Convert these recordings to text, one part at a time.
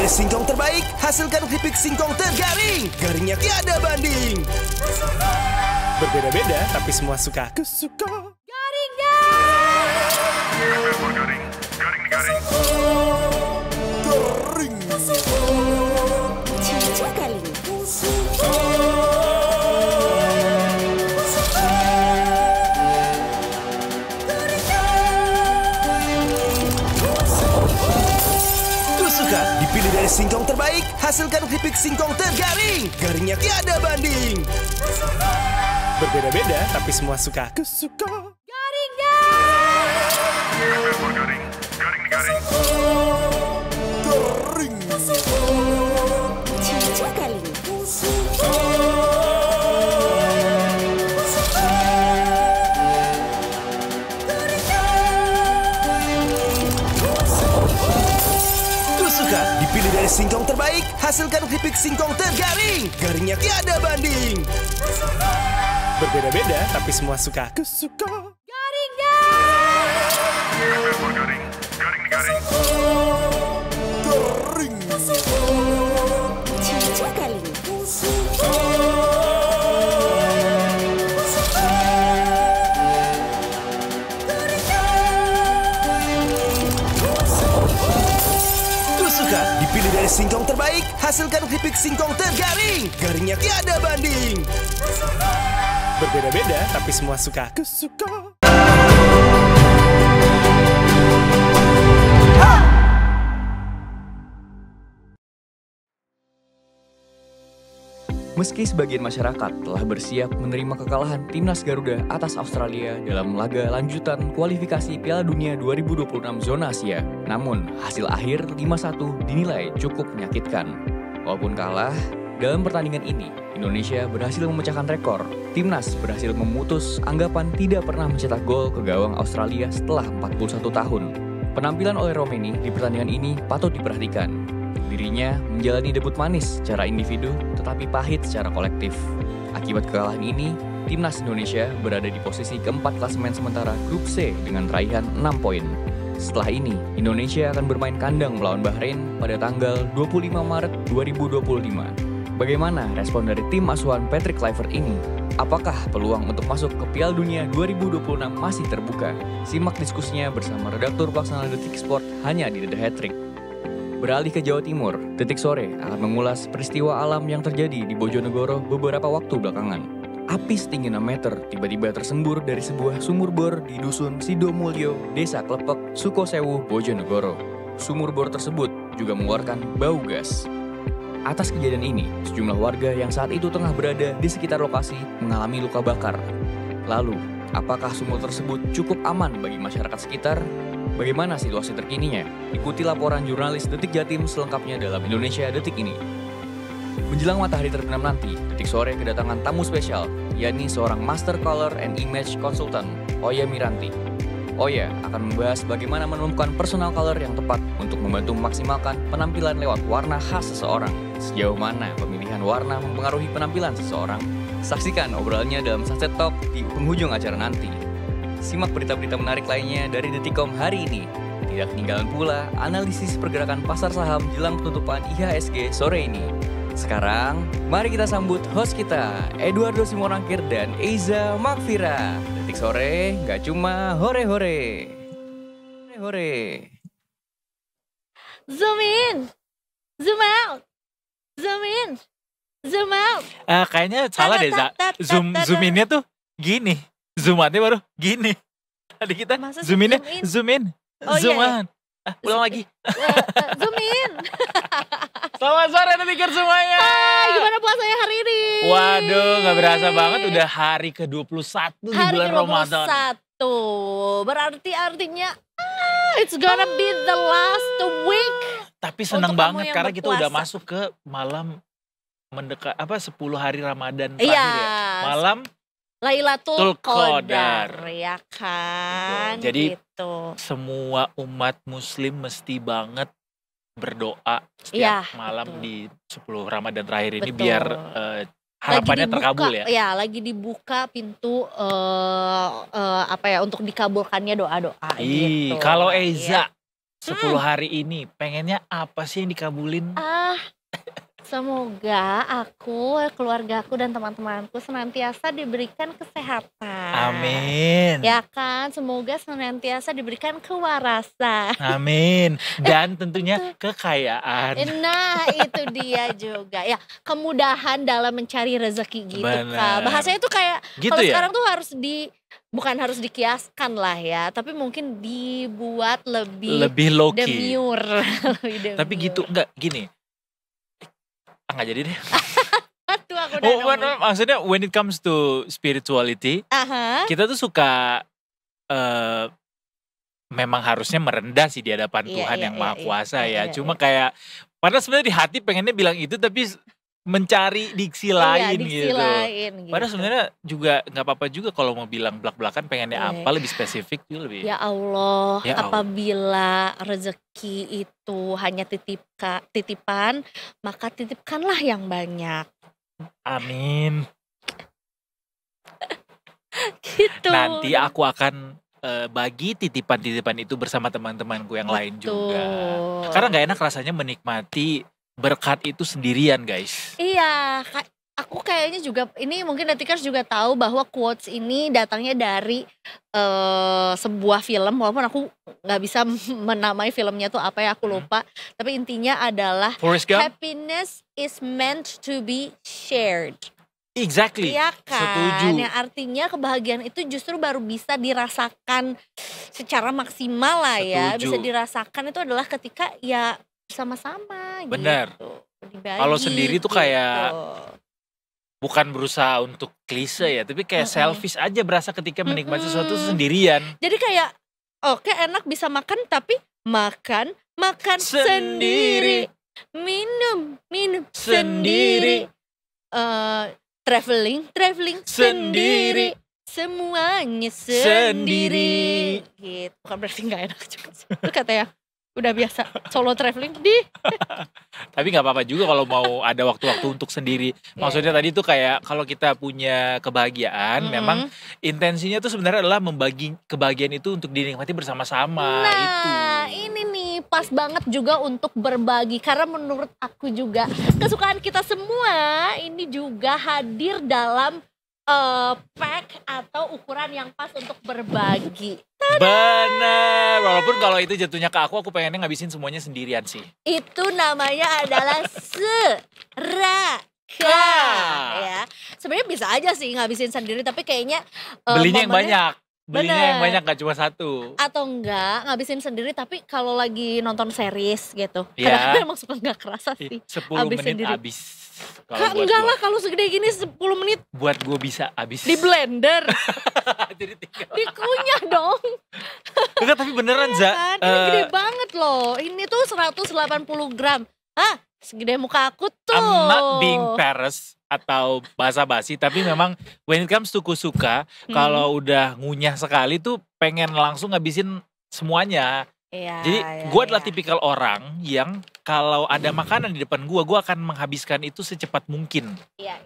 dari singkong terbaik, hasilkan keripik singkong tergaring. Garingnya tiada banding. Berbeda-beda, tapi semua suka. Aku suka. Garing guys! Garing. Garing. Cica kali. Suka dipilih dari singkong terbaik, hasilkan keripik singkong tergaring. Garingnya tiada banding. Berbeda-beda, tapi semua suka. Aku suka. Garing guys! Garing. Cica kali. Suka dipilih dari singkong terbaik, hasilkan keripik singkong tergaring. Garingnya tiada banding. Berbeda-beda, tapi semua suka. Aku suka. Garing guys! Garing. Cica kali. Suka dipilih dari singkong terbaik, hasilkan keripik singkong tergaring. Garingnya tiada banding. Berbeda-beda, tapi semua suka. Aku suka. Meski sebagian masyarakat telah bersiap menerima kekalahan Timnas Garuda atas Australia dalam laga lanjutan kualifikasi Piala Dunia 2026 zona Asia, namun hasil akhir 5-1 dinilai cukup menyakitkan. Walaupun kalah, dalam pertandingan ini Indonesia berhasil memecahkan rekor. Timnas berhasil memutus anggapan tidak pernah mencetak gol ke gawang Australia setelah 41 tahun. Penampilan oleh Romeni di pertandingan ini patut diperhatikan. Dirinya menjalani debut manis secara individu tetapi pahit secara kolektif. Akibat kekalahan ini, Timnas Indonesia berada di posisi keempat klasemen sementara Grup C dengan raihan 6 poin. Setelah ini, Indonesia akan bermain kandang melawan Bahrain pada tanggal 25 Maret 2025. Bagaimana respon dari tim asuhan Patrick Kluivert ini? Apakah peluang untuk masuk ke Piala Dunia 2026 masih terbuka? Simak diskusinya bersama redaktur pelaksana Detik Sport hanya di The Hat-Trick. Beralih ke Jawa Timur, Detik Sore akan mengulas peristiwa alam yang terjadi di Bojonegoro beberapa waktu belakangan. Api setinggi 6 meter tiba-tiba tersembur dari sebuah sumur bor di Dusun Sidomulyo, Desa Klepek, Sukosewu, Bojonegoro. Sumur bor tersebut juga mengeluarkan bau gas. Atas kejadian ini, sejumlah warga yang saat itu tengah berada di sekitar lokasi mengalami luka bakar. Lalu, apakah sumur tersebut cukup aman bagi masyarakat sekitar? Bagaimana situasi terkininya? Ikuti laporan jurnalis Detik Jatim selengkapnya dalam Indonesia Detik ini. Menjelang matahari terbenam nanti, Detik Sore kedatangan tamu spesial, yakni seorang Master Color and Image Consultant, Oya Miranti. Oya akan membahas bagaimana menemukan personal color yang tepat untuk membantu memaksimalkan penampilan lewat warna khas seseorang. Sejauh mana pemilihan warna mempengaruhi penampilan seseorang? Saksikan obrolannya dalam Sunset Talk di penghujung acara nanti. Simak berita-berita menarik lainnya dari Detikcom hari ini. Tidak ketinggalan pula analisis pergerakan pasar saham jelang penutupan IHSG sore ini. Sekarang, mari kita sambut host kita, Eduardo Simorangkir dan Eiza Makfira. Detik Sore, nggak cuma hore-hore. Hore-hore. Zoom in, zoom out, zoom in, zoom out. Kayaknya salah deh, Za. Zoom innya tuh gini. Zoom outnya baru gini. Tadi kita Masa zoom innya zoom in? zoom in. Oh, Zoom iya, iya. out. Ulang lagi. Zoom in. Selamat sore Detikers semuanya. Hai, gimana puasanya hari ini? Waduh, gak berasa banget udah hari ke-21 di bulan Ramadan. Hari ke-21. Berarti artinya it's gonna be the last week. Tapi seneng Untuk kamu banget yang karena kita udah berpuasa. masuk ke malam mendekat 10 hari Ramadan Iya. terakhir ya. Malam Lailatul Qadar. Qadar, ya kan? Jadi, gitu. semua umat muslim mesti banget berdoa Iya, setiap malam betul. di 10 Ramadan terakhir ini Betul. biar harapannya Lagi dibuka, terkabul ya. Ya, lagi dibuka pintu untuk dikabulkannya doa-doa gitu. Kalau ya. Eiza 10 hari ini pengennya apa sih yang dikabulin? Semoga aku, keluargaku dan teman-temanku senantiasa diberikan kesehatan. Amin. Ya kan, semoga senantiasa diberikan kewarasan. Amin. Dan tentunya kekayaan. Nah, itu dia juga. Ya, kemudahan dalam mencari rezeki gitu, Bener. Kak. Bahasanya tuh kayak Gitu kalau ya? sekarang tuh bukan harus dikiaskan lah ya, tapi mungkin dibuat Lebih low key. demure. Lebih Tapi demure. gitu, enggak gini. Enggak jadi deh. Aduh, aku udah nemu. Maksudnya when it comes to spirituality, Aha. kita tuh suka memang harusnya merendah sih di hadapan Iya, Tuhan iya, yang iya, Maha iya, Kuasa iya, ya. iya, Cuma iya. kayak padahal sebenarnya di hati pengennya bilang itu tapi mencari diksi lain diksi gitu. lain gitu. Padahal sebenarnya juga nggak apa-apa juga kalau mau bilang belak-belakan pengennya Boleh. apa lebih spesifik juga lebih. Ya Allah, Ya Allah. apabila rezeki itu hanya titipan, maka titipkanlah yang banyak. Amin. Gitu. Nanti aku akan bagi titipan-titipan itu bersama teman-temanku yang lain juga. Betul. Karena nggak enak rasanya menikmati berkat itu sendirian, guys. Iya, aku kayaknya juga ini mungkin Detikers juga tahu bahwa quotes ini datangnya dari sebuah film, walaupun aku nggak bisa menamai filmnya tuh apa ya, aku lupa. Tapi intinya adalah Forrest Gump? happiness is meant to be shared. Exactly. Iya kan, Setuju. yang artinya kebahagiaan itu justru baru bisa dirasakan secara maksimal lah ya. Setuju. Bisa dirasakan itu adalah ketika ya sama-sama Bener. gitu. Dibagi, Kalau sendiri tuh kayak gitu. bukan berusaha untuk klise ya, tapi kayak selfish aja berasa ketika menikmati sesuatu Mm-mm. sendirian. Jadi kayak oke enak bisa makan tapi makan sendiri. Minum sendiri. Traveling Sendiri. Semuanya Sendiri. sendiri. Gitu. Bukan berarti gak enak juga sih. Itu katanya udah biasa solo traveling di. Tapi nggak apa-apa juga kalau mau ada waktu-waktu untuk sendiri. Maksudnya tadi tuh kayak kalau kita punya kebahagiaan, memang intensinya tuh sebenarnya adalah membagi kebahagiaan itu untuk dinikmati bersama-sama. Nah Itu. ini nih pas banget juga untuk berbagi. Karena menurut aku juga kesukaan kita semua ini juga hadir dalam pack atau ukuran yang pas untuk berbagi. Bener. Walaupun kalau itu jatuhnya ke aku pengennya ngabisin semuanya sendirian sih. Itu namanya adalah seraka. Ya, sebenarnya bisa aja sih ngabisin sendiri, tapi kayaknya Belinya yang momennya- banyak. Belinya yang Bener. banyak gak cuma satu. atau enggak ngabisin sendiri tapi kalau lagi nonton series gitu. Ya. Kadang-kadang emang suka nggak kerasa sih. 10 Habis menit sendiri. habis. Kalau Kak, buat enggak gua. lah kalau segede gini 10 menit Buat gue bisa habis. di blender, Jadi tinggal. dikunyah dong. Enggak, tapi beneran Za. Kan? Ini gede banget loh. Ini tuh 180 gram. Hah? Segede muka aku tuh. I'm not being Paris atau basa-basi, tapi memang when it comes to kusuka, kalau udah ngunyah sekali tuh pengen langsung ngabisin semuanya. Iya, Jadi iya, gue adalah iya. tipikal orang yang kalau ada makanan di depan gue akan menghabiskan itu secepat mungkin. Iya.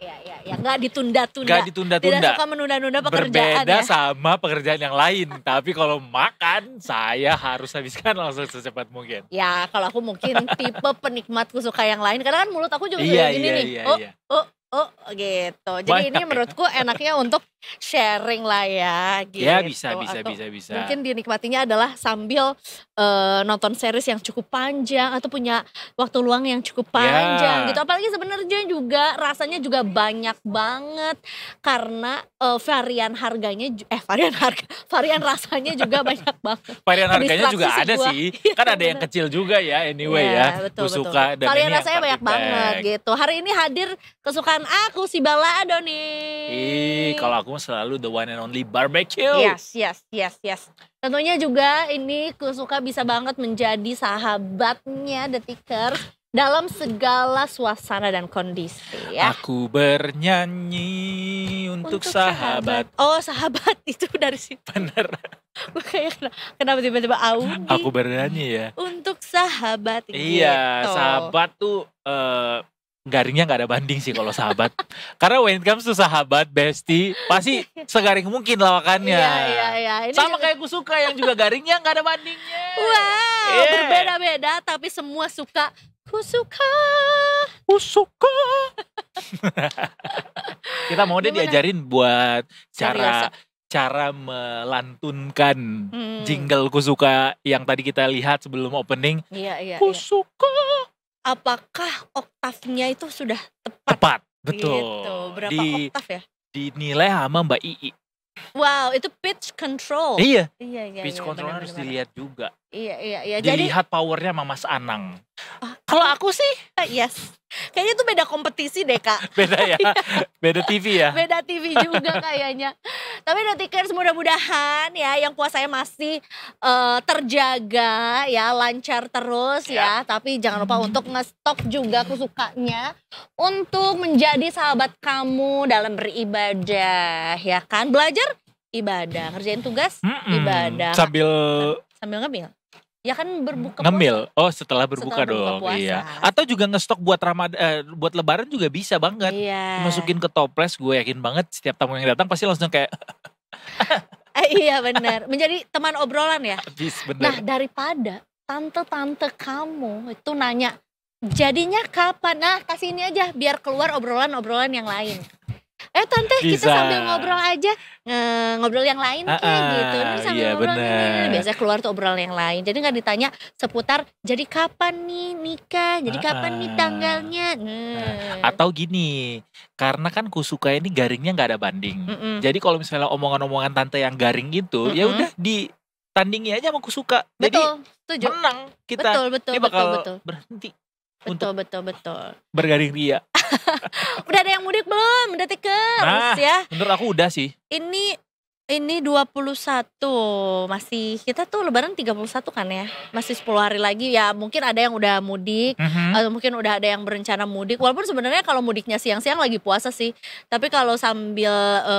Nggak ditunda-tunda. Gak Tidak ditunda-tunda. suka menunda-nunda pekerjaan Berbeda ya. sama pekerjaan yang lain. Tapi kalau makan, saya harus habiskan langsung secepat mungkin. Ya kalau aku mungkin tipe penikmatku suka yang lain. Karena kan mulut aku juga Iya, kayak gini iya, nih. iya, Oh, iya. oh gitu. Jadi Banyak ini ya. menurutku enaknya untuk sharing lah ya. Gitu. Ya bisa. Atau bisa. mungkin dinikmatinya adalah sambil nonton series yang cukup panjang atau punya waktu luang yang cukup panjang Ya. gitu. Apalagi sebenarnya juga rasanya juga banyak banget karena varian rasanya juga banyak banget. Varian harganya juga Distraksi ada gua. sih. Iya, Kan ada yang bener. kecil juga ya anyway Iya, ya. betul, Gue suka dan varian ini yang rasanya banyak party banget pack. gitu. Hari ini hadir kesukaan aku si balado nih. Kalau aku selalu the one and only barbecue. Yes. Tentunya juga ini Kusuka bisa banget menjadi sahabatnya Detikers dalam segala suasana dan kondisi ya. Aku bernyanyi untuk sahabat. Oh sahabat itu dari situ. Bener. Gue kayak kenapa tiba-tiba Audi Aku bernyanyi ya. untuk sahabat gitu. Iya, sahabat tuh garingnya nggak ada banding sih kalau sahabat. Karena when it comes to sahabat, bestie, pasti segaring mungkin lawakannya. Iya. Ini Sama juga- kayak Kusuka yang juga garingnya nggak ada bandingnya. Wow, Yeah. berbeda-beda tapi semua suka. Kusuka. Kusuka. Kita mau deh Gimana? diajarin buat Serius. cara melantunkan jingle Hmm. Kusuka yang tadi kita lihat sebelum opening. Iya. Kusuka. Apakah oktavnya itu sudah tepat? Tepat, betul. Gitu. Berapa oktav ya? Dinilai sama Mbak Ii. Wow, itu pitch control. Iya, Iya. pitch control harus dilihat juga. Iya. Jadi, Dilihat powernya sama Mas Anang. Ah, Kalau aku sih yes. Kayaknya itu beda kompetisi deh, Kak. beda ya, beda TV ya. Beda TV juga kayaknya. Tapi Detikers mudah-mudahan ya yang puasanya masih terjaga ya, lancar terus ya. Tapi jangan lupa untuk ngestok juga Kusukanya untuk menjadi sahabat kamu dalam beribadah ya kan. Belajar ibadah, ngerjain tugas ibadah. Sambil Sambil ngemil. Ya kan berbuka ngemil. Oh, setelah berbuka Setelah berbuka dong. puasa. Iya. Atau juga ngestok buat buat lebaran juga bisa banget. Iya. Masukin ke toples, gue yakin banget setiap tamu yang datang pasti langsung kayak Iya benar. Menjadi teman obrolan ya. habis Nah bener. daripada tante-tante kamu itu nanya jadinya kapan? Nah kasih ini aja biar keluar obrolan-obrolan yang lain. Tante kita Bisa. sambil ngobrol aja ngobrol yang lain kayak gitu. Ini sambil iya, ngobrol bener. ini. Biasanya keluar tuh obrolan yang lain. Jadi nggak ditanya seputar jadi kapan nih nikah, jadi kapan nih tanggalnya. Atau gini, karena kan Kusuka ini garingnya nggak ada banding. Mm-mm. Jadi kalau misalnya omongan-omongan tante yang garing itu, ya Mm-mm. udah ditandingi aja sama Kusuka. Jadi Betul, setuju. menang kita. Betul, Dia bakal betul. berhenti Betul. bergaring ria. Udah ada yang mudik belum? Detikers Nah. ya. Menurut aku udah sih. Ini 21 masih kita tuh lebaran 31 kan ya. Masih 10 hari lagi ya. Mungkin ada yang udah mudik atau mungkin udah ada yang berencana mudik. Walaupun sebenarnya kalau mudiknya siang-siang lagi puasa sih. Tapi kalau sambil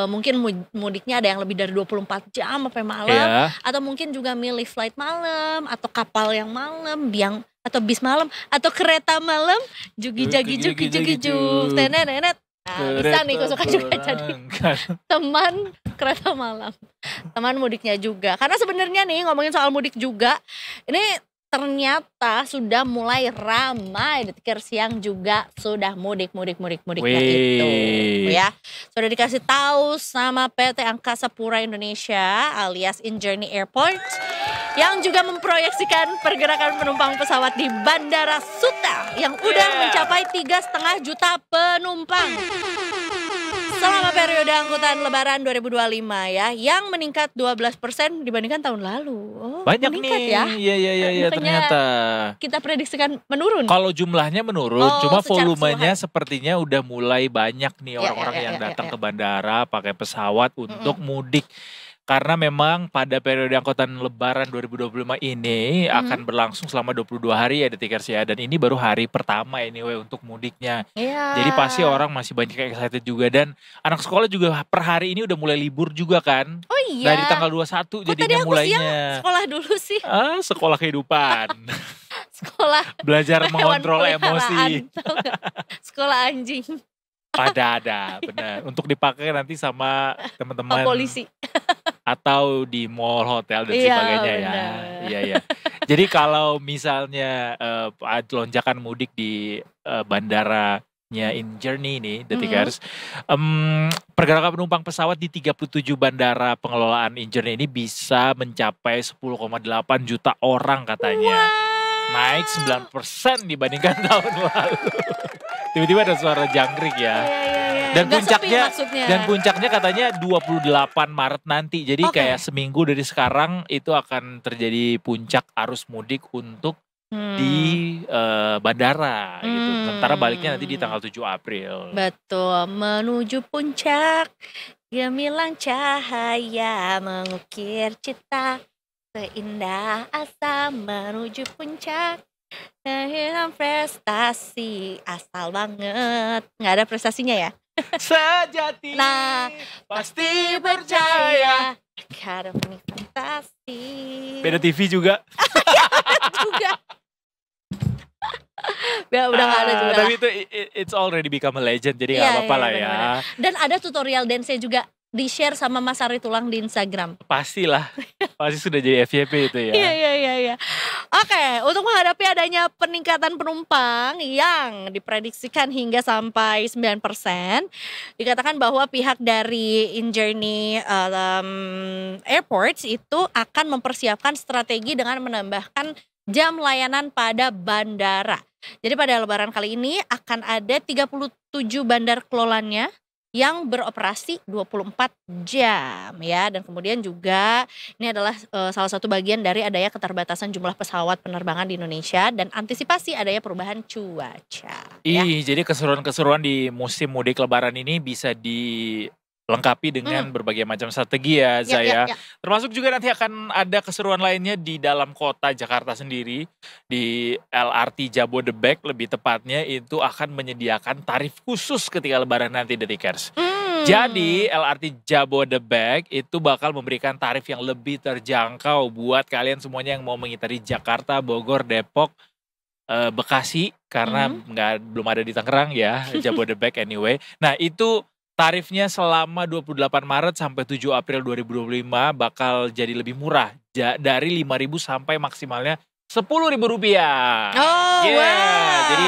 mungkin mudiknya ada yang lebih dari 24 jam sampai malam Ya. atau mungkin juga milih flight malam atau kapal yang malam, biang atau bis malam atau kereta malam, jugi-jagi jugi-jugi-juk, tenenenet. Nah, bisa nih Kusuka juga jadi teman kereta malam, teman mudiknya juga. Karena sebenarnya nih ngomongin soal mudik juga, ini ternyata sudah mulai ramai Detikers yang juga sudah mudiknya itu ya. Sudah dikasih tahu sama PT Angkasa Pura Indonesia alias InJourney Airport yang juga memproyeksikan pergerakan penumpang pesawat di Bandara Suta yang udah mencapai 3,5 juta penumpang selama periode angkutan Lebaran 2025 ya, yang meningkat 12% dibandingkan tahun lalu. Oh, Banyak meningkat nih. ya. Iya Makanya ternyata. Kita prediksikan menurun. Kalau jumlahnya menurun, Oh, cuma secara volumenya sepertinya udah mulai banyak nih orang-orang yang datang ke bandara pakai pesawat untuk mudik. Karena memang pada periode angkutan Lebaran 2025 ini akan berlangsung selama 22 hari ya Detikers ya. Dan ini baru hari pertama anyway untuk mudiknya. Iya. Jadi pasti orang masih banyak yang excited juga. Dan anak sekolah juga per hari ini udah mulai libur juga kan. Oh iya. Dari tanggal 21 Kok tadi jadinya aku mulainya. siang sekolah dulu sih. Sekolah kehidupan. Sekolah Belajar hewan mengontrol peliharaan, emosi. tau gak? Sekolah anjing. Ada, benar. Untuk dipakai nanti sama teman-teman. Polisi. Atau di mall, hotel dan Iya, sebagainya ya. benar. Iya. Jadi kalau misalnya lonjakan mudik di bandaranya InJourney nih, Detikers, pergerakan penumpang pesawat di 37 bandara pengelolaan InJourney ini bisa mencapai 10,8 juta orang katanya. Naik 9% dibandingkan tahun lalu. Tiba-tiba ada suara jangkrik ya. Dan Nggak puncaknya sepi maksudnya. dan puncaknya katanya 28 Maret nanti. Jadi Oke. kayak seminggu dari sekarang itu akan terjadi puncak arus mudik untuk di bandara gitu. Sementara baliknya nanti di tanggal 7 April. Betul, menuju puncak gemilang cahaya mengukir cita seindah asa menuju puncak. Kehilangan prestasi asal banget. Nggak ada prestasinya ya? Sejati Nah, pasti percaya. Karena fantasi Beda TV juga. juga. Ya udah nggak ada juga. Tapi itu it's already become a legend, jadi nggak Iya, apa-apa iya, lah ya. benar-benar. Dan ada tutorial dance-nya juga di-share sama Mas Ari Tulang di Instagram. Pastilah, pasti sudah jadi FYP itu ya. Iya. Oke, untuk menghadapi adanya peningkatan penumpang yang diprediksikan hingga sampai 9%, dikatakan bahwa pihak dari InJourney Airports itu akan mempersiapkan strategi dengan menambahkan jam layanan pada bandara. Jadi pada lebaran kali ini akan ada 37 bandar kelolanya yang beroperasi 24 jam ya, dan kemudian juga ini adalah salah satu bagian dari adanya keterbatasan jumlah pesawat penerbangan di Indonesia dan antisipasi adanya perubahan cuaca ya. Jadi keseruan-keseruan di musim mudik lebaran ini bisa dilengkapi dengan berbagai macam strategi ya Zaya. Ya. Termasuk juga nanti akan ada keseruan lainnya di dalam kota Jakarta sendiri. Di LRT Jabodebek lebih tepatnya itu akan menyediakan tarif khusus ketika lebaran nanti Detikers. Jadi LRT Jabodebek itu bakal memberikan tarif yang lebih terjangkau buat kalian semuanya yang mau mengitari Jakarta, Bogor, Depok, Bekasi, karena belum ada di Tangerang ya, Jabodebek anyway. Nah itu tarifnya selama 28 Maret sampai 7 April 2025 bakal jadi lebih murah. Dari 5.000 sampai maksimalnya Rp10.000. Oh wow. Jadi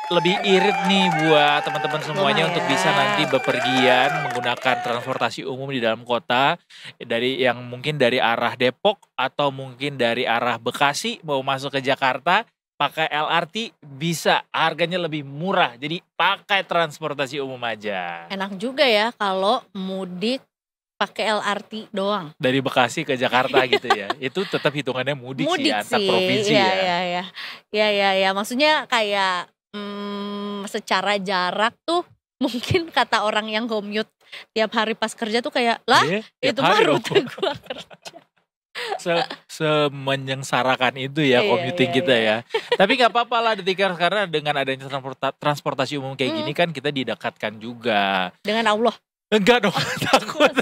lebih irit nih buat teman-teman semuanya untuk bisa nanti bepergian menggunakan transportasi umum di dalam kota. Yang mungkin dari arah Depok atau mungkin dari arah Bekasi mau masuk ke Jakarta. Pakai LRT bisa, harganya lebih murah. Jadi pakai transportasi umum aja. Enak juga ya kalau mudik pakai LRT doang. Dari Bekasi ke Jakarta gitu ya. Itu tetap hitungannya mudik sih antar provinsi ya. Iya. Maksudnya kayak secara jarak tuh mungkin kata orang yang commute tiap hari pas kerja tuh kayak lah itu mah rute gua kerja. Semenyengsarakan itu ya commuting kita ya. Tapi gak apa-apa lah Detikers, karena dengan adanya transportasi umum kayak gini kan kita didekatkan juga. Dengan Allah. Enggak dong, takut.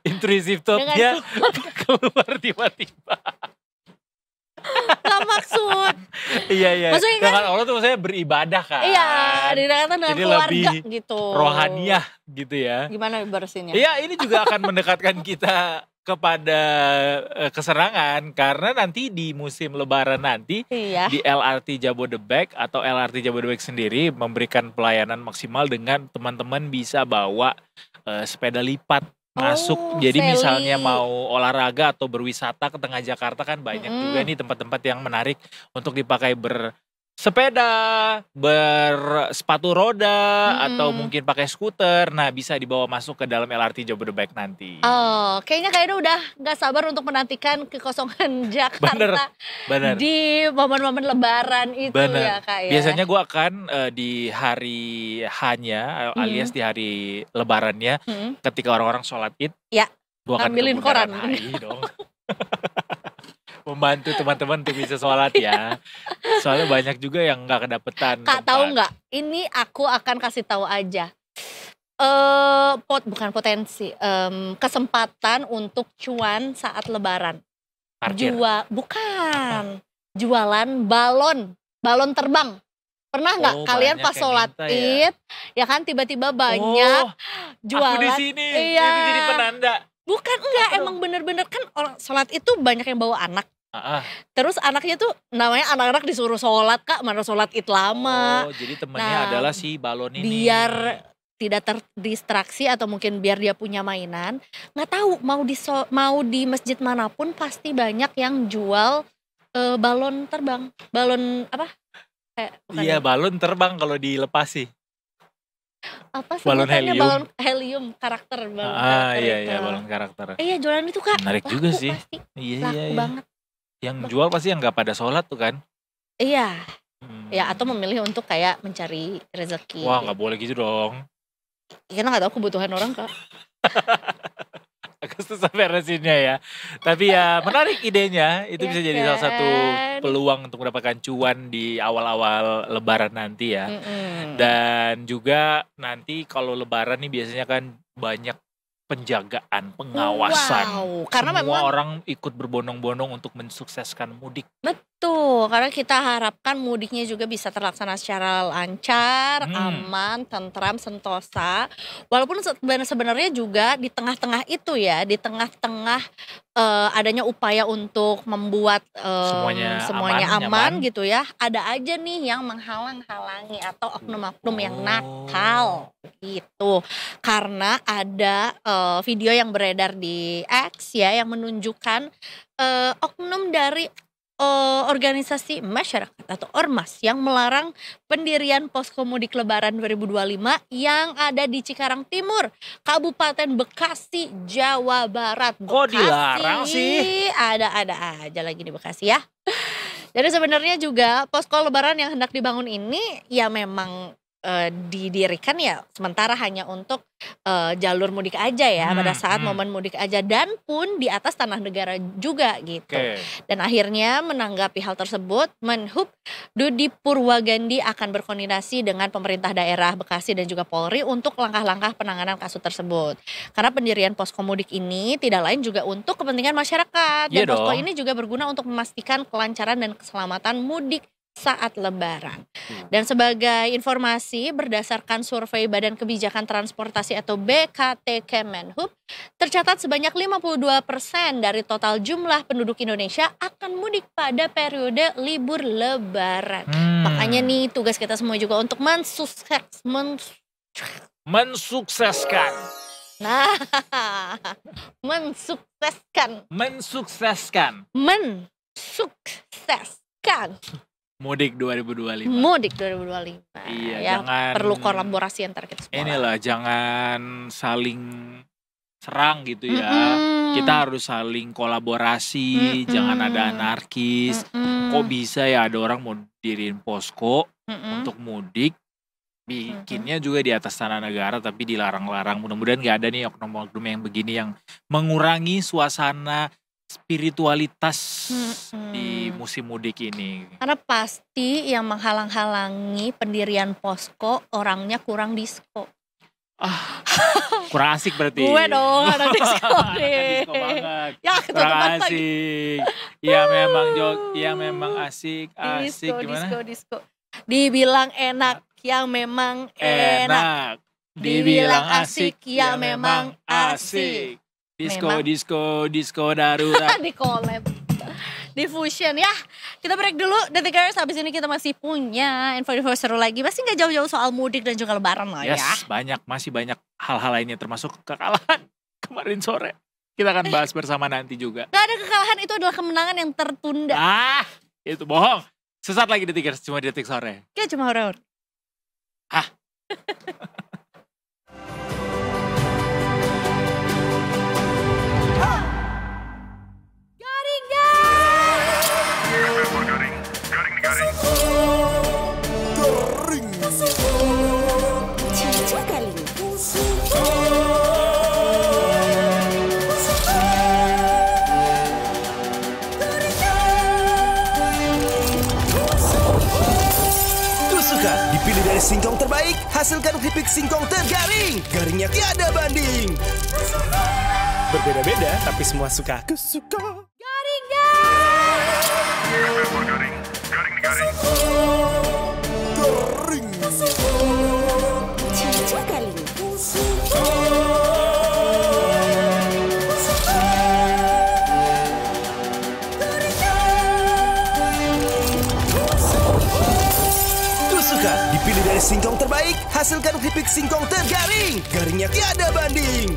Intrusive thought-nya keluar tiba-tiba. Gak maksud. Iya. Maksudnya kan, dengan Allah tuh maksudnya beribadah kan. Iya, didekatkan dengan jadi keluarga lebih gitu. rohaniah gitu ya. Gimana bersinnya? Iya, ini juga akan mendekatkan kita kepada keserangan, karena nanti di musim lebaran nanti di LRT Jabodebek atau LRT Jabodebek sendiri memberikan pelayanan maksimal dengan teman-teman bisa bawa sepeda lipat masuk. Jadi misalnya mau olahraga atau berwisata ke tengah Jakarta kan banyak juga nih tempat-tempat yang menarik untuk dipakai bersepeda, bersepatu roda, atau mungkin pakai skuter. Nah bisa dibawa masuk ke dalam LRT Jabodebek nanti. Oh, kayaknya udah gak sabar untuk menantikan kekosongan Jakarta. Bener. Di momen-momen lebaran itu ya Kak ya. Biasanya gue akan di hari H-nya alias di hari lebarannya, ketika orang-orang sholat Id, gue akan ambilin koran dong. Membantu teman-teman untuk bisa sholat ya. Soalnya banyak juga yang gak kedapetan. Kak tahu nggak? Ini aku akan kasih tahu aja. Bukan potensi, kesempatan untuk cuan saat lebaran. Parkir. Jualan balon terbang. Pernah nggak kalian pas sholat Id, ya kan tiba-tiba banyak jualan. Aku di sini, iya. itu jadi penanda. Bukan, enggak, emang bener-bener kan orang sholat itu banyak yang bawa anak. Terus anaknya tuh namanya anak-anak disuruh sholat Kak, mana sholat Id lama. Oh, jadi temennya adalah si balon ini. Biar tidak terdistraksi atau mungkin biar dia punya mainan. Nggak tahu mau di masjid manapun pasti banyak yang jual balon terbang. Balon apa? Iya, balon terbang kalau dilepas sih. Apa balon sebutannya? helium. Balon helium karakter. Iya, balon karakter. Iya, jualan itu Kak. Menarik laku juga sih. Pasti. Iya. Laku banget. Yang jual pasti yang nggak pada sholat tuh kan. Iya. Ya atau memilih untuk kayak mencari rezeki. Wah, nggak boleh gitu dong. Kita nggak tahu kebutuhan orang Kak. Agak susah beresinnya ya. Tapi ya menarik idenya. Itu bisa jadi salah satu peluang untuk mendapatkan cuan di awal-awal lebaran nanti ya. Dan juga nanti kalau lebaran nih biasanya kan banyak penjagaan, pengawasan. Wow, karena Semua memang orang ikut berbondong-bondong untuk mensukseskan mudik. betul, karena kita harapkan mudiknya juga bisa terlaksana secara lancar, aman, tentram, sentosa. Walaupun sebenarnya juga di tengah-tengah itu ya, di tengah-tengah adanya upaya untuk membuat Semuanya aman nyaman. gitu ya, ada aja nih yang menghalang-halangi atau oknum-oknum yang nakal gitu. Karena ada video yang beredar di X ya yang menunjukkan oknum dari organisasi masyarakat atau ormas yang melarang pendirian posko mudik lebaran 2025 yang ada di Cikarang Timur, Kabupaten Bekasi, Jawa Barat. Kok dilarang sih? Ada aja lagi di Bekasi ya. Jadi sebenarnya juga posko lebaran yang hendak dibangun ini ya memang didirikan ya sementara hanya untuk jalur mudik aja ya pada saat momen mudik aja dan pun di atas tanah negara juga gitu. Oke. Dan akhirnya menanggapi hal tersebut, Menhub Dudi Purwagandi akan berkoordinasi dengan pemerintah daerah Bekasi dan juga Polri untuk langkah-langkah penanganan kasus tersebut. Karena pendirian posko mudik ini tidak lain juga untuk kepentingan masyarakat. Dan Iya posko dong. ini juga berguna untuk memastikan kelancaran dan keselamatan mudik saat lebaran. Dan sebagai informasi berdasarkan survei Badan Kebijakan Transportasi atau BKT Kemenhub, tercatat sebanyak 52% dari total jumlah penduduk Indonesia akan mudik pada periode libur lebaran. Makanya nih tugas kita semua juga untuk Mensukseskan. Nah, mensukseskan Mudik 2025. mudik 2025. Iya, Ya, jangan perlu kolaborasi antar kita semua. Inilah jangan saling serang gitu ya. Mm-mm. Kita harus saling kolaborasi, Mm-mm. jangan ada anarkis. Mm-mm. Kok bisa ya ada orang mau diriin posko Mm-mm. untuk mudik, bikinnya juga di atas tanah negara tapi dilarang-larang. Mudah-mudahan gak ada nih oknum-oknum yang begini yang mengurangi suasana spiritualitas di musim mudik ini. Karena pasti yang menghalang-halangi pendirian posko orangnya kurang disko. Kurang asik berarti. Gue dong anak disko Anak nih. disco banget. Ya Kurang ketutupan lagi. asik. Ya memang yang memang asik gimana? Disko. Dibilang enak yang memang enak. Enak. Dibilang asik ya memang asik. Memang. Disco darurat. Di collab. Di fusion ya. Kita break dulu Detikers. Habis ini kita masih punya info-info seru lagi. Masih gak jauh-jauh soal mudik dan juga lebaran lah ya. Yes, masih banyak hal-hal lainnya termasuk kekalahan kemarin sore. Kita akan bahas bersama nanti juga. Gak ada kekalahan, itu adalah kemenangan yang tertunda. Itu bohong. Sesaat lagi Detikers, cuma di Detik Sore. Kayak cuma horor. Garing. Garing nih garing. Cica Galing. Tusuka dipilih dari singkong terbaik, hasilkan keripik singkong tergaring. Garingnya tiada banding. Berbeda-beda tapi semua suka. Aku suka. Garing. Garing nih garing. Cica Galing. Tusuka dipilih dari singkong terbaik, hasilkan keripik singkong tergaring. Garingnya tiada banding.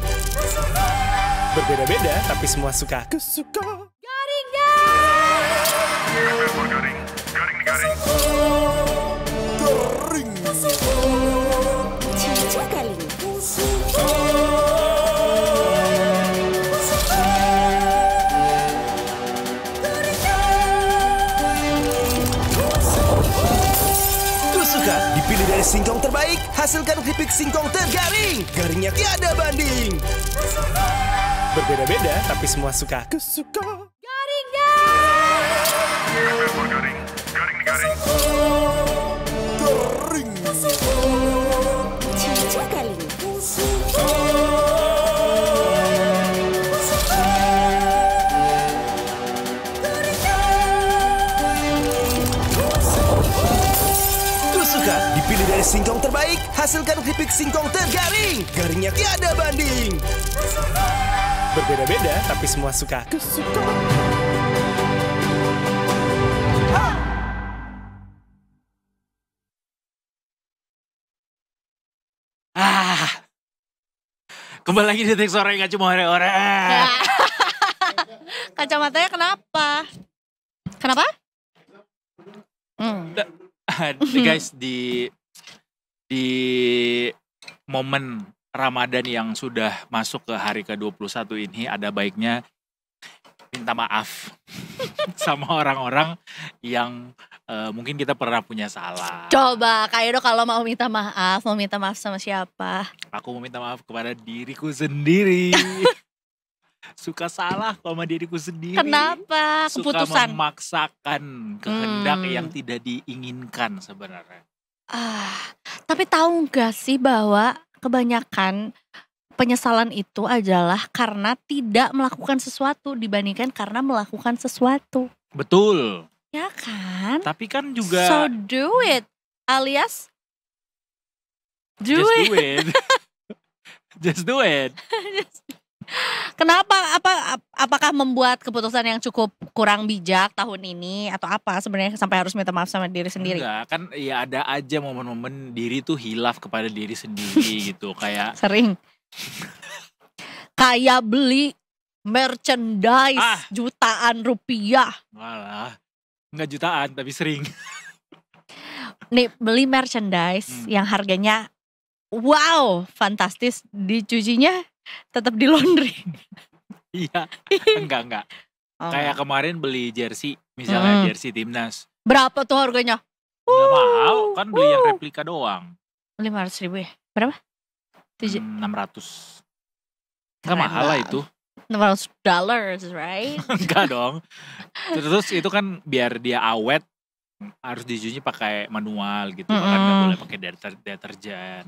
Berbeda-beda tapi semua suka. Aku suka. Garing. Garing nih garing. Cica Galing. Tusuka dipilih dari singkong terbaik, hasilkan keripik singkong tergaring. Garingnya tiada banding. Berbeda-beda tapi semua suka. Aku suka. Garing. Garing nih garing. Cica Galing. singkong terbaik, hasilkan keripik singkong tergaring. Garingnya tiada banding. Berbeda-beda, tapi semua suka. Kembali lagi di Detik Sore Gak Cuma Ore-Ore. Kacamatanya kenapa? Kenapa? Guys, di momen Ramadan yang sudah masuk ke hari ke-21 ini, ada baiknya minta maaf sama orang-orang yang mungkin kita pernah punya salah. Coba Kak Edo kalau mau minta maaf sama siapa? Aku mau minta maaf kepada diriku sendiri. Suka salah sama diriku sendiri. Kenapa? Keputusan. Suka memaksakan kehendak yang tidak diinginkan sebenarnya. Tapi tahu gak sih bahwa kebanyakan penyesalan itu adalah karena tidak melakukan sesuatu dibandingkan karena melakukan sesuatu. Betul. Ya kan? Tapi kan juga So do it. Alias do just it. do it. Just do it. Kenapa? Apakah membuat keputusan yang cukup kurang bijak tahun ini atau apa sebenarnya sampai harus minta maaf sama diri sendiri? Enggak, kan ya ada aja momen-momen diri tuh hilaf kepada diri sendiri gitu. Kayak Sering. Kayak beli merchandise jutaan rupiah. malah enggak jutaan tapi sering. Nih beli merchandise yang harganya wow fantastis, dicucinya tetap di laundry. Iya. Enggak. Oh, Kayak kemarin beli jersey, misalnya jersey timnas. berapa tuh harganya? Enggak mahal, kan beli yang replika doang. 500.000 ya? Berapa? 600. Enggak Keren mahal lah banget. itu. $600, right? Enggak dong. Terus itu kan biar dia awet harus dicuci pakai manual gitu. Kan enggak boleh pakai deterjen.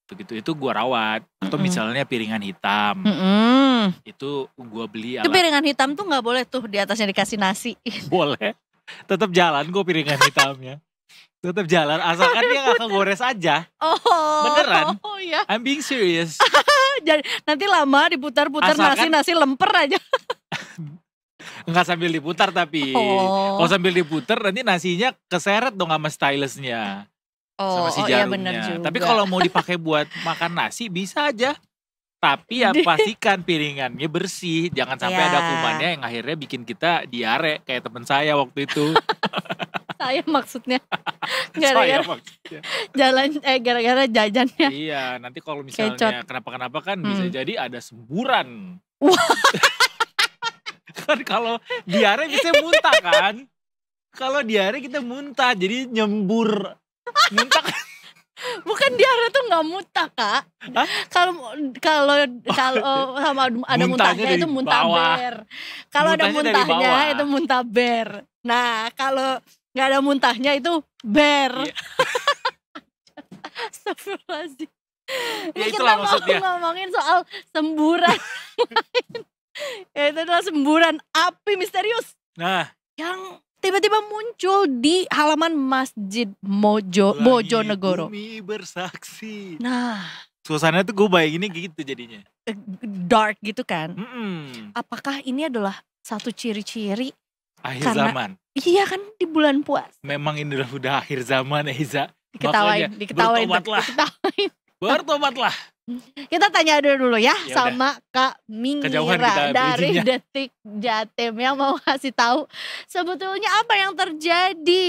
Begitu itu gua rawat. Atau misalnya piringan hitam. Itu gua beli Itu piringan hitam tuh gak boleh tuh di atasnya dikasih nasi. boleh. Tetap jalan gua piringan hitamnya. Tetap jalan asalkan dia gak kegores aja. Oh. Beneran? Oh iya. I'm being serious. Jadi nanti lama diputar-putar Asalkan- nasi lemper aja. Enggak sambil diputar tapi. Oh. Kalau sambil diputar nanti nasinya keseret dong sama stylusnya. Sama si iya jarumnya. bener juga. Tapi kalau mau dipakai buat makan nasi bisa aja. Tapi ya pastikan piringannya bersih. Jangan sampai Ya. ada kumannya yang akhirnya bikin kita diare. Kayak teman saya waktu itu. Saya maksudnya Saya gara-gara maksudnya. gara-gara jajannya. Iya, nanti kalau misalnya Kecot. kenapa-kenapa kan bisa jadi ada semburan. Wah. Kan kalau diare bisa muntah kan. Kalau diare kita muntah, jadi nyembur. Muntah kan. Bukan diare tuh nggak muntah Kak. Hah? Kalau sama ada Muntahnya muntahnya dari itu muntah bawah. ber. Kalau ada Muntahnya dari muntahnya bawah. itu muntah ber. Nah kalau nggak ada muntahnya itu ber. Iya. Astagfirullahaladzim. Ya, Ini itulah kita maksudnya. mau ngomongin soal semburan. Ya, itu adalah semburan api misterius Nah, yang tiba-tiba muncul di halaman Masjid langit Bojonegoro. bumi bersaksi. Nah, Suasana tuh gue bayanginnya gitu jadinya. dark gitu kan. Apakah Apakah ini adalah satu ciri-ciri? akhir Karena- zaman? Iya kan di bulan puasa. Memang ini udah akhir zaman ya Iza. Diketawain, Makanya bertobatlah. diketawain. Bertobatlah. Kita tanya dulu ya Ya sama Kak Kejauhan Mingira kita dari bridging-nya. Detik Jatim yang mau kasih tahu sebetulnya apa yang terjadi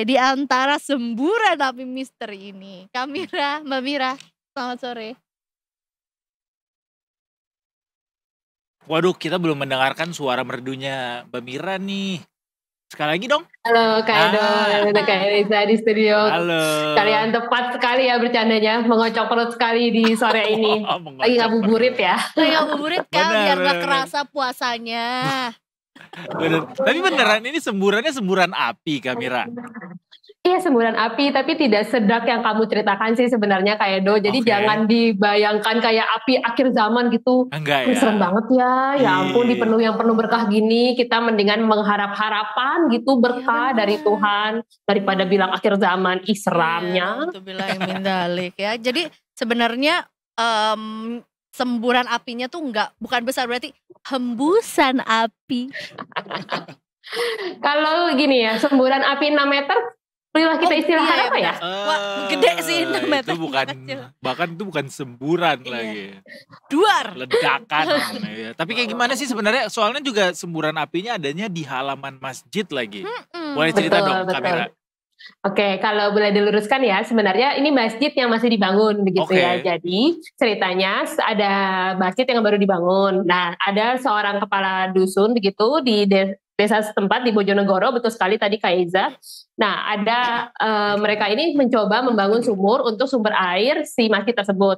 di antara semburan api misteri ini. Kak Mira, Mbak Mira, selamat sore. Waduh, kita belum mendengarkan suara merdunya Mbak Mira nih. Sekali lagi dong. Halo Kak Edo, halo Kak Eliza di studio. Halo. Kalian tepat sekali ya bercandanya, mengocok perut sekali di sore ini. Lagi ngabuburit ya. Lagi ngabuburit Kak, Benar, biar gak benar. kerasa puasanya. Bener. Tapi beneran ini semburannya semburan api Kak Mira. Iya, semburan api, tapi tidak sedak yang kamu ceritakan sih sebenarnya Kak Edo. Jadi Oke. jangan dibayangkan kayak api akhir zaman gitu. Enggak Wih, ya? serem banget ya ampun, di Ih. yang penuh berkah gini, kita mendingan mengharap harapan gitu berkah Iya, dari benar. Tuhan, daripada bilang akhir zaman, ih seramnya. Itu bilang min dalik ya. Jadi sebenarnya semburan apinya tuh bukan besar, berarti hembusan api. Kalau gini ya, semburan api 6 meter, berilah kita istilah apa ya? Wah, gede sih 6 meter. Itu bukan, Kecil. bahkan itu bukan semburan Iya. lagi. Duar. Ledakan. Ya. Tapi kayak gimana sih sebenarnya? Soalnya juga semburan apinya adanya di halaman masjid lagi. Boleh cerita Betul, dong betul. kamera. Oke, kalau boleh diluruskan ya, sebenarnya ini masjid yang masih dibangun begitu Oke. ya. Jadi ceritanya ada masjid yang baru dibangun. Nah, ada seorang kepala dusun begitu di desa setempat di Bojonegoro, betul sekali tadi Kak Iza. Nah, ada mereka ini mencoba membangun sumur untuk sumber air si masjid tersebut.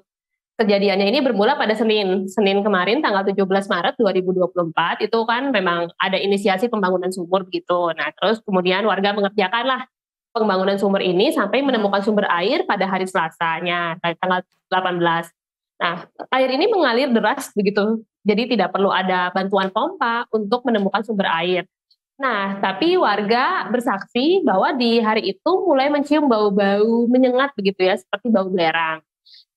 Kejadiannya ini bermula pada Senin kemarin tanggal 17 Maret 2024, itu kan memang ada inisiasi pembangunan sumur gitu. Nah, terus kemudian warga mengerjakanlah pembangunan sumur ini sampai menemukan sumber air pada hari Selasanya, tanggal 18. Nah, air ini mengalir deras begitu, jadi tidak perlu ada bantuan pompa untuk menemukan sumber air. Nah, tapi warga bersaksi bahwa di hari itu mulai mencium bau-bau menyengat begitu ya, seperti bau belerang.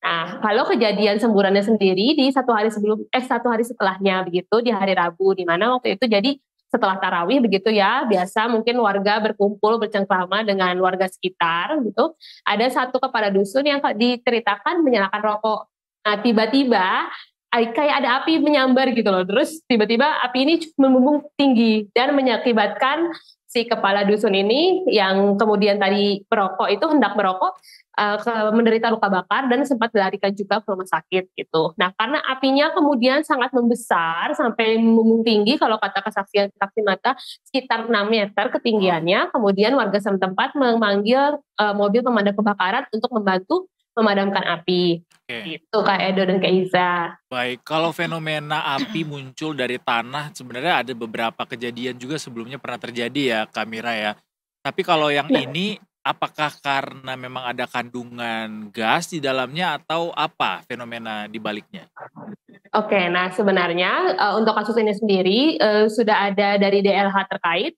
Nah, kalau kejadian semburannya sendiri di satu hari setelahnya begitu, di hari Rabu, di mana waktu itu jadi setelah tarawih begitu ya, biasa mungkin warga berkumpul bercengkrama dengan warga sekitar gitu. Ada satu kepala dusun yang diceritakan menyalakan rokok. Nah, tiba-tiba kayak ada api menyambar gitu loh. Terus tiba-tiba api ini membumbung tinggi dan mengakibatkan si kepala dusun ini yang kemudian tadi hendak merokok, menderita luka bakar dan sempat dilarikan juga ke rumah sakit gitu. Nah, karena apinya kemudian sangat membesar sampai membumbung tinggi, kalau kata kesaksian saksi mata sekitar 6 meter ketinggiannya, kemudian warga setempat memanggil mobil pemadam kebakaran untuk membantu memadamkan api. Oke. Gitu Kak Edo dan Kak Iza. Baik, kalau fenomena api muncul dari tanah, sebenarnya ada beberapa kejadian juga sebelumnya pernah terjadi ya, Kak Mira ya. Tapi kalau yang ini, apakah karena memang ada kandungan gas di dalamnya atau apa fenomena di baliknya? Oke, nah sebenarnya untuk kasus ini sendiri sudah ada dari DLH terkait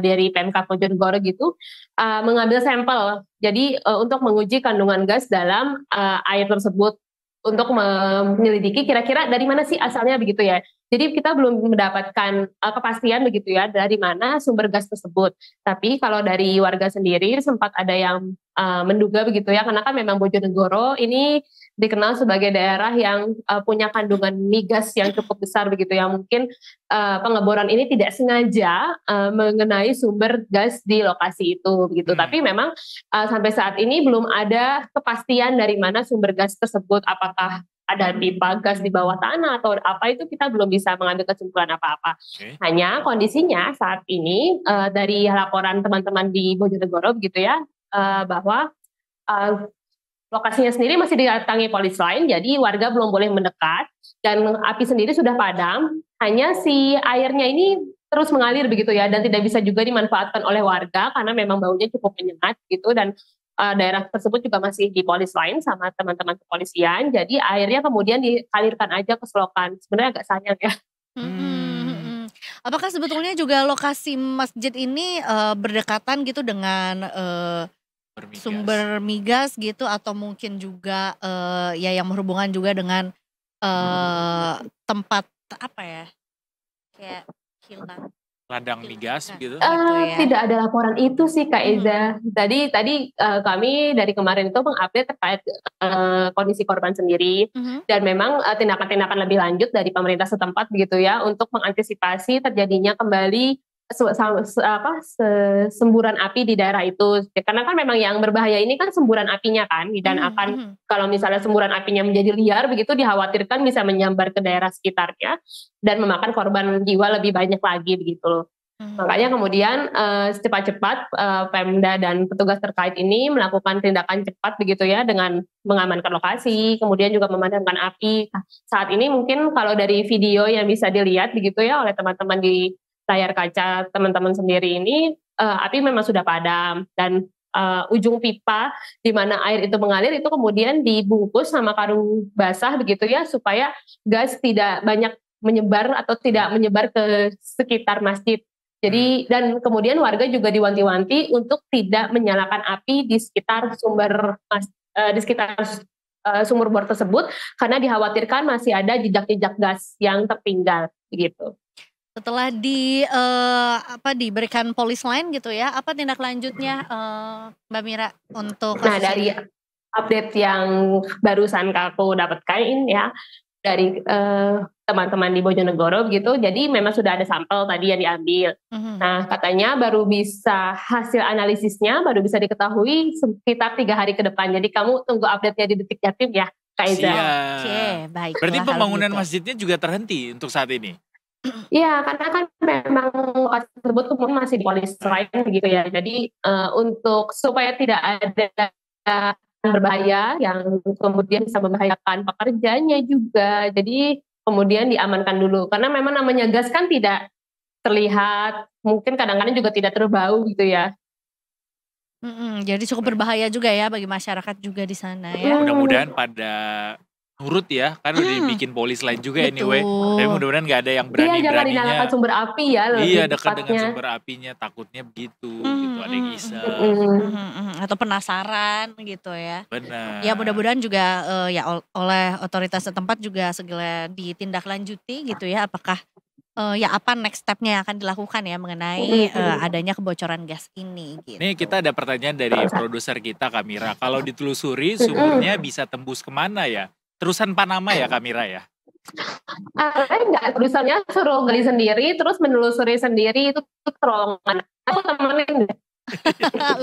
dari PMK Bojonegoro gitu mengambil sampel. Jadi untuk menguji kandungan gas dalam air tersebut untuk menyelidiki kira-kira dari mana sih asalnya begitu ya. Jadi kita belum mendapatkan kepastian begitu ya dari mana sumber gas tersebut. Tapi kalau dari warga sendiri sempat ada yang menduga begitu ya, karena kan memang Bojonegoro ini dikenal sebagai daerah yang punya kandungan migas yang cukup besar begitu ya. Mungkin pengeboran ini tidak sengaja mengenai sumber gas di lokasi itu begitu. Tapi memang sampai saat ini belum ada kepastian dari mana sumber gas tersebut, apakah ada pipa gas di bawah tanah atau apa, itu kita belum bisa mengambil kesimpulan apa-apa. Oke. Hanya kondisinya saat ini dari laporan teman-teman di Bojonegoro begitu ya, bahwa lokasinya sendiri masih didatangi polis lain, jadi warga belum boleh mendekat dan api sendiri sudah padam. Hanya si airnya ini terus mengalir begitu ya, dan tidak bisa juga dimanfaatkan oleh warga karena memang baunya cukup menyengat gitu, dan daerah tersebut juga masih di polis lain sama teman-teman kepolisian. Jadi airnya kemudian dialirkan aja ke selokan. Sebenarnya agak sayang ya. Apakah sebetulnya juga lokasi masjid ini berdekatan gitu dengan Bermigas. sumber migas gitu, atau mungkin juga ya yang berhubungan juga dengan tempat apa ya, kayak kilang Ladang migas gitu. ya. Tidak ada laporan itu sih Kak Eza. Tadi kami dari kemarin itu mengupdate terkait kondisi korban sendiri, dan memang tindakan-tindakan lebih lanjut dari pemerintah setempat begitu ya untuk mengantisipasi terjadinya kembali semburan api di daerah itu. Karena kan memang yang berbahaya ini kan semburan apinya kan, dan akan kalau misalnya semburan apinya menjadi liar begitu, dikhawatirkan bisa menyambar ke daerah sekitarnya dan memakan korban jiwa lebih banyak lagi begitu. Makanya kemudian cepat-cepat Pemda dan petugas terkait ini melakukan tindakan cepat begitu ya, dengan mengamankan lokasi, kemudian juga memadamkan api. Saat ini mungkin kalau dari video yang bisa dilihat begitu ya oleh teman-teman di layar kaca teman-teman sendiri ini, api memang sudah padam, dan ujung pipa di mana air itu mengalir itu kemudian dibungkus sama karung basah begitu ya supaya gas tidak banyak menyebar atau tidak menyebar ke sekitar masjid. Jadi dan kemudian warga juga diwanti-wanti untuk tidak menyalakan api di sekitar sumur bor tersebut karena dikhawatirkan masih ada jejak-jejak gas yang tertinggal begitu. Setelah diberikan polis lain gitu ya, apa tindak lanjutnya Mbak Mira untuk Nah kasus dari ini? update yang barusan aku dapatkan ya dari teman-teman di Bojonegoro begitu, jadi memang sudah ada sampel tadi yang diambil. Nah katanya baru bisa hasil analisisnya baru bisa diketahui sekitar 3 hari ke depan. Jadi kamu tunggu update-nya di Detik Jatim ya, Kak Eza. Oke, baiklah. Berarti kalau pembangunan gitu. masjidnya juga terhenti untuk saat ini. Iya, karena kan memang lokasi tersebut kemudian masih di polis lain begitu ya. Jadi untuk supaya tidak ada berbahaya yang kemudian bisa membahayakan pekerjanya juga. Jadi kemudian diamankan dulu. Karena memang namanya gas kan tidak terlihat, mungkin kadang-kadang juga tidak terbau gitu ya. Jadi cukup berbahaya juga ya bagi masyarakat juga di sana ya. Mudah-mudahan pada nurut ya, kan udah dibikin polis lain juga anyway. Tapi Betul. mudah-mudahan gak ada yang Iya, jangan berani-beraninya. dinyalakan sumber api ya lebih Iya, dekat dengan tepatnya. sumber apinya, takutnya begitu gitu, ada yang iseng. Atau penasaran gitu ya. Benar. Ya mudah-mudahan juga oleh otoritas setempat juga segera ditindaklanjuti gitu ya. Apakah apa next stepnya yang akan dilakukan ya mengenai adanya kebocoran gas ini gitu. Nih kita ada pertanyaan dari produser kita Kamira. Kalau ditelusuri sumbernya bisa tembus kemana ya? Terusan Panama ya Kamira ya? Enggak, terusannya suruh gali sendiri, terus menelusuri sendiri itu terowongan. Aku temenin deh.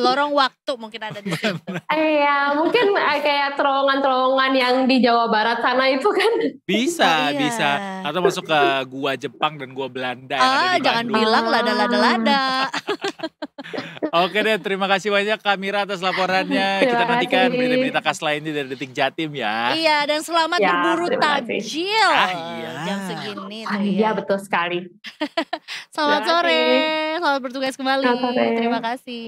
Lorong waktu mungkin ada di situ. Iya, mungkin kayak terowongan-terowongan yang di Jawa Barat sana itu kan. Bisa, Oh, iya. bisa. Atau masuk ke gua Jepang dan gua Belanda yang ada di Jangan Bandung. bilang lada-lada. Oke deh, terima kasih banyak Kamira atas laporannya. Kita Terima nantikan kasih. berita-berita kas lainnya dari Detik Jatim ya. Iya, dan selamat Ya, berburu terima kasih. takjil. Iya. Jam segini tuh Iya, ya. betul sekali. Selamat Terima sore, kasih. selamat bertugas kembali. Selamat sore. Terima kasih.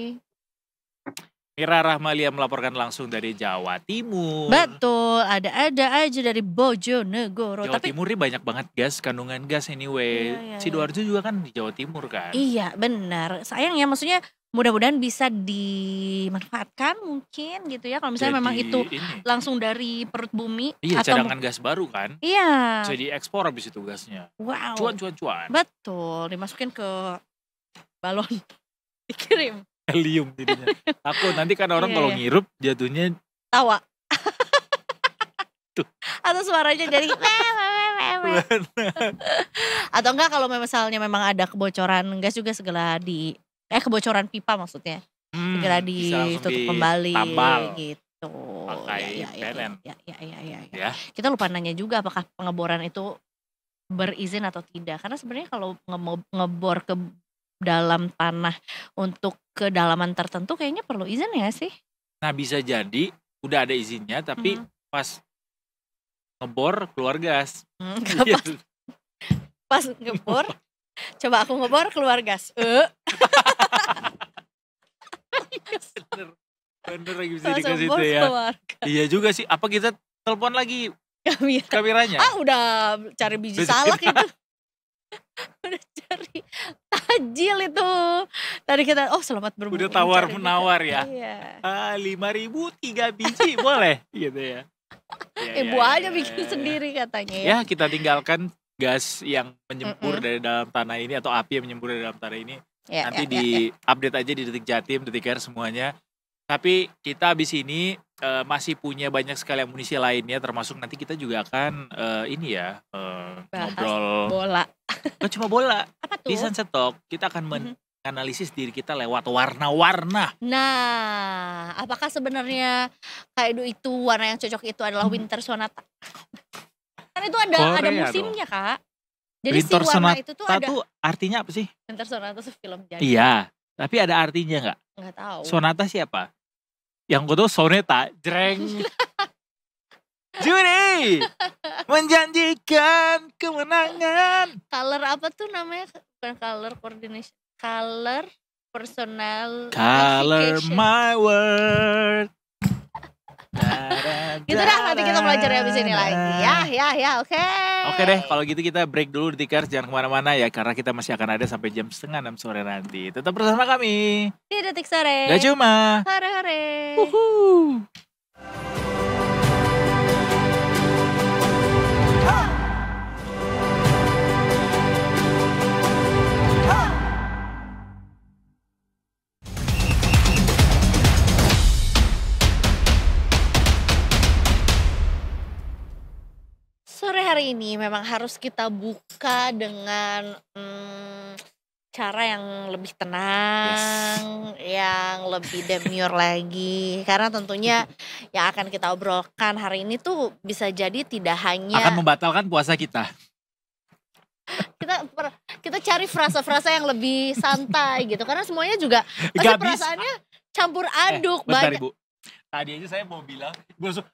Mira Rahmalia melaporkan langsung dari Jawa Timur. Betul, ada aja dari Bojonegoro. Jawa Tapi Timur ini banyak banget kandungan gas anyway. Iya. Sidoarjo juga kan di Jawa Timur kan. iya benar. Sayang ya, maksudnya mudah-mudahan bisa dimanfaatkan mungkin gitu ya. Kalau misalnya memang Jadi itu ini. langsung dari perut bumi. Iya, atau cadangan gas baru kan. Iya, Bisa diekspor habis itu gasnya. wow. Cuan. Betul, dimasukin ke balon, dikirim, Helium jadinya. Takut nanti kan orang Iya, kalau iya. ngirup jatuhnya tawa. Tuh. Atau suaranya jadi atau enggak kalau misalnya memang ada kebocoran gas juga segera kebocoran pipa maksudnya segera bisa langsung ditutup kembali ditambal. gitu. Pakai PLN. Ya. Ya. Kita lupa nanya juga apakah pengeboran itu berizin atau tidak. Karena sebenarnya kalau ngebor ke dalam tanah untuk kedalaman tertentu kayaknya perlu izin ya sih. Nah bisa jadi udah ada izinnya tapi pas ngebor keluar gas. Iya. Pas ngebor, coba aku ngebor keluar gas. Bener lagi bisa Pas dikasih ngebor itu ya. keluar gas. Iya juga sih. Apa kita telepon lagi Kamera. kameranya? Udah cari biji salak itu. Udah cari tajil itu. Tadi kita selamat berburu. Udah tawar menawar ya. Iya. 5.000 3 biji boleh gitu ya. Ibu aja bikin sendiri katanya ya. Ya kita tinggalkan gas yang menyembur dari dalam tanah ini atau api yang menyembur dari dalam tanah ini. Ya, Nanti ya, di update aja di Detik Jatim, Detik Air semuanya. Tapi kita habis ini masih punya banyak sekali amunisi lainnya, termasuk nanti kita juga akan Bahas ngobrol. bola. Gak cuma bola, Apa tuh? di Sunset Talk kita akan menganalisis diri kita lewat warna-warna. Nah, apakah sebenarnya kaido itu warna yang cocok itu adalah winter sonata? Kan itu ada Korea musimnya, Kak. Jadi Winter si warna Sonata itu tuh ada tuh artinya apa sih? winter sonata tuh film jadi. Iya, tapi ada artinya nggak? Enggak tahu. Sonata siapa? Yang gue tuh soneta, jreng. Juni menjanjikan kemenangan. Color apa tuh namanya? Bukan color coordination. Color personal Color identification. my world. Gitu dah, nanti kita belajar habis ini lagi. Ya, oke. Oke deh, kalau gitu kita break dulu Detikers, jangan kemana-mana ya, karena kita masih akan ada sampai jam 5:30 sore nanti. Tetap bersama kami. Di Detik Sore. Gak cuma. Hore-hore. Uhuh. Sore hari ini memang harus kita buka dengan cara yang lebih tenang, yang lebih demure lagi. Karena tentunya yang akan kita obrolkan hari ini tuh bisa jadi tidak hanya Akan membatalkan puasa kita. kita cari frasa-frasa yang lebih santai gitu. Karena semuanya juga pasti Gak bisa. perasaannya campur aduk Bentar banyak. Ibu. Tadi aja saya mau bilang, Ibu langsung,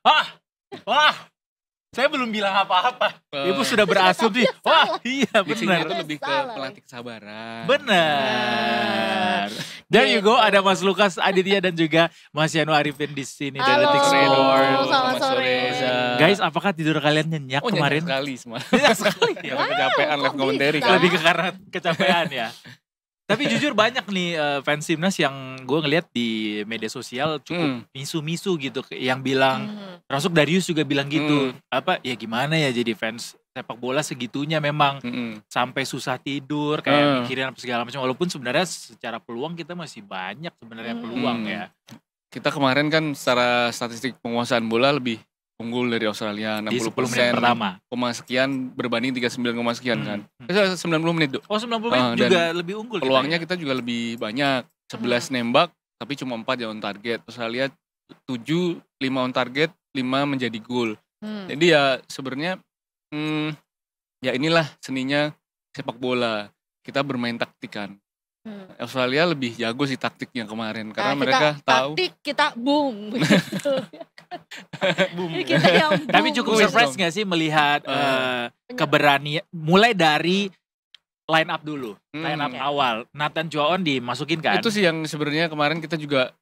saya belum bilang apa-apa. Ibu sudah berasumsi. Wah, iya Diksinya itu benar. lebih ke Salah. pelatih kesabaran. Benar. There you go, ada Mas Lukas Aditya dan juga Mas Yano Arifin di sini dari Halo, Detik Sore dong. Sport. selamat sore. Guys, apakah tidur kalian nyenyak Oh, kemarin? nyenyak sekali semua. Nyenyak sekali. Ya, kecapean live kok commentary bisa? kan. Lebih ke karena kecapean ya. Tapi jujur banyak nih fans timnas yang gue ngeliat di media sosial cukup misu-misu gitu, yang bilang, termasuk Darius juga bilang gitu, apa ya gimana ya jadi fans sepak bola segitunya memang sampai susah tidur, kayak mikirin apa segala macam. Walaupun sebenarnya secara peluang kita masih banyak sebenarnya peluang ya. Kita kemarin kan secara statistik penguasaan bola lebih unggul dari Australia Di 10 menit 60%, pertama. koma sekian berbanding 39, sekian kan. 90 menit Dok. Oh 90 menit Dan juga lebih unggul. Peluangnya kita kita juga lebih banyak. 11 nembak tapi cuma 4 yang on target. Australia 7, 5 on target, 5 menjadi gol. Jadi ya sebenarnya ya inilah seninya sepak bola. Kita bermain taktikan. Australia lebih jago sih taktiknya kemarin karena Nah, mereka tahu. taktik kita boom gitu. Kita yang boom. Tapi cukup Wis surprise dong. gak sih melihat keberanian, mulai dari line up dulu, line up Oke. awal. Nathan Joon dimasukin kan? Itu sih yang sebenarnya kemarin kita juga,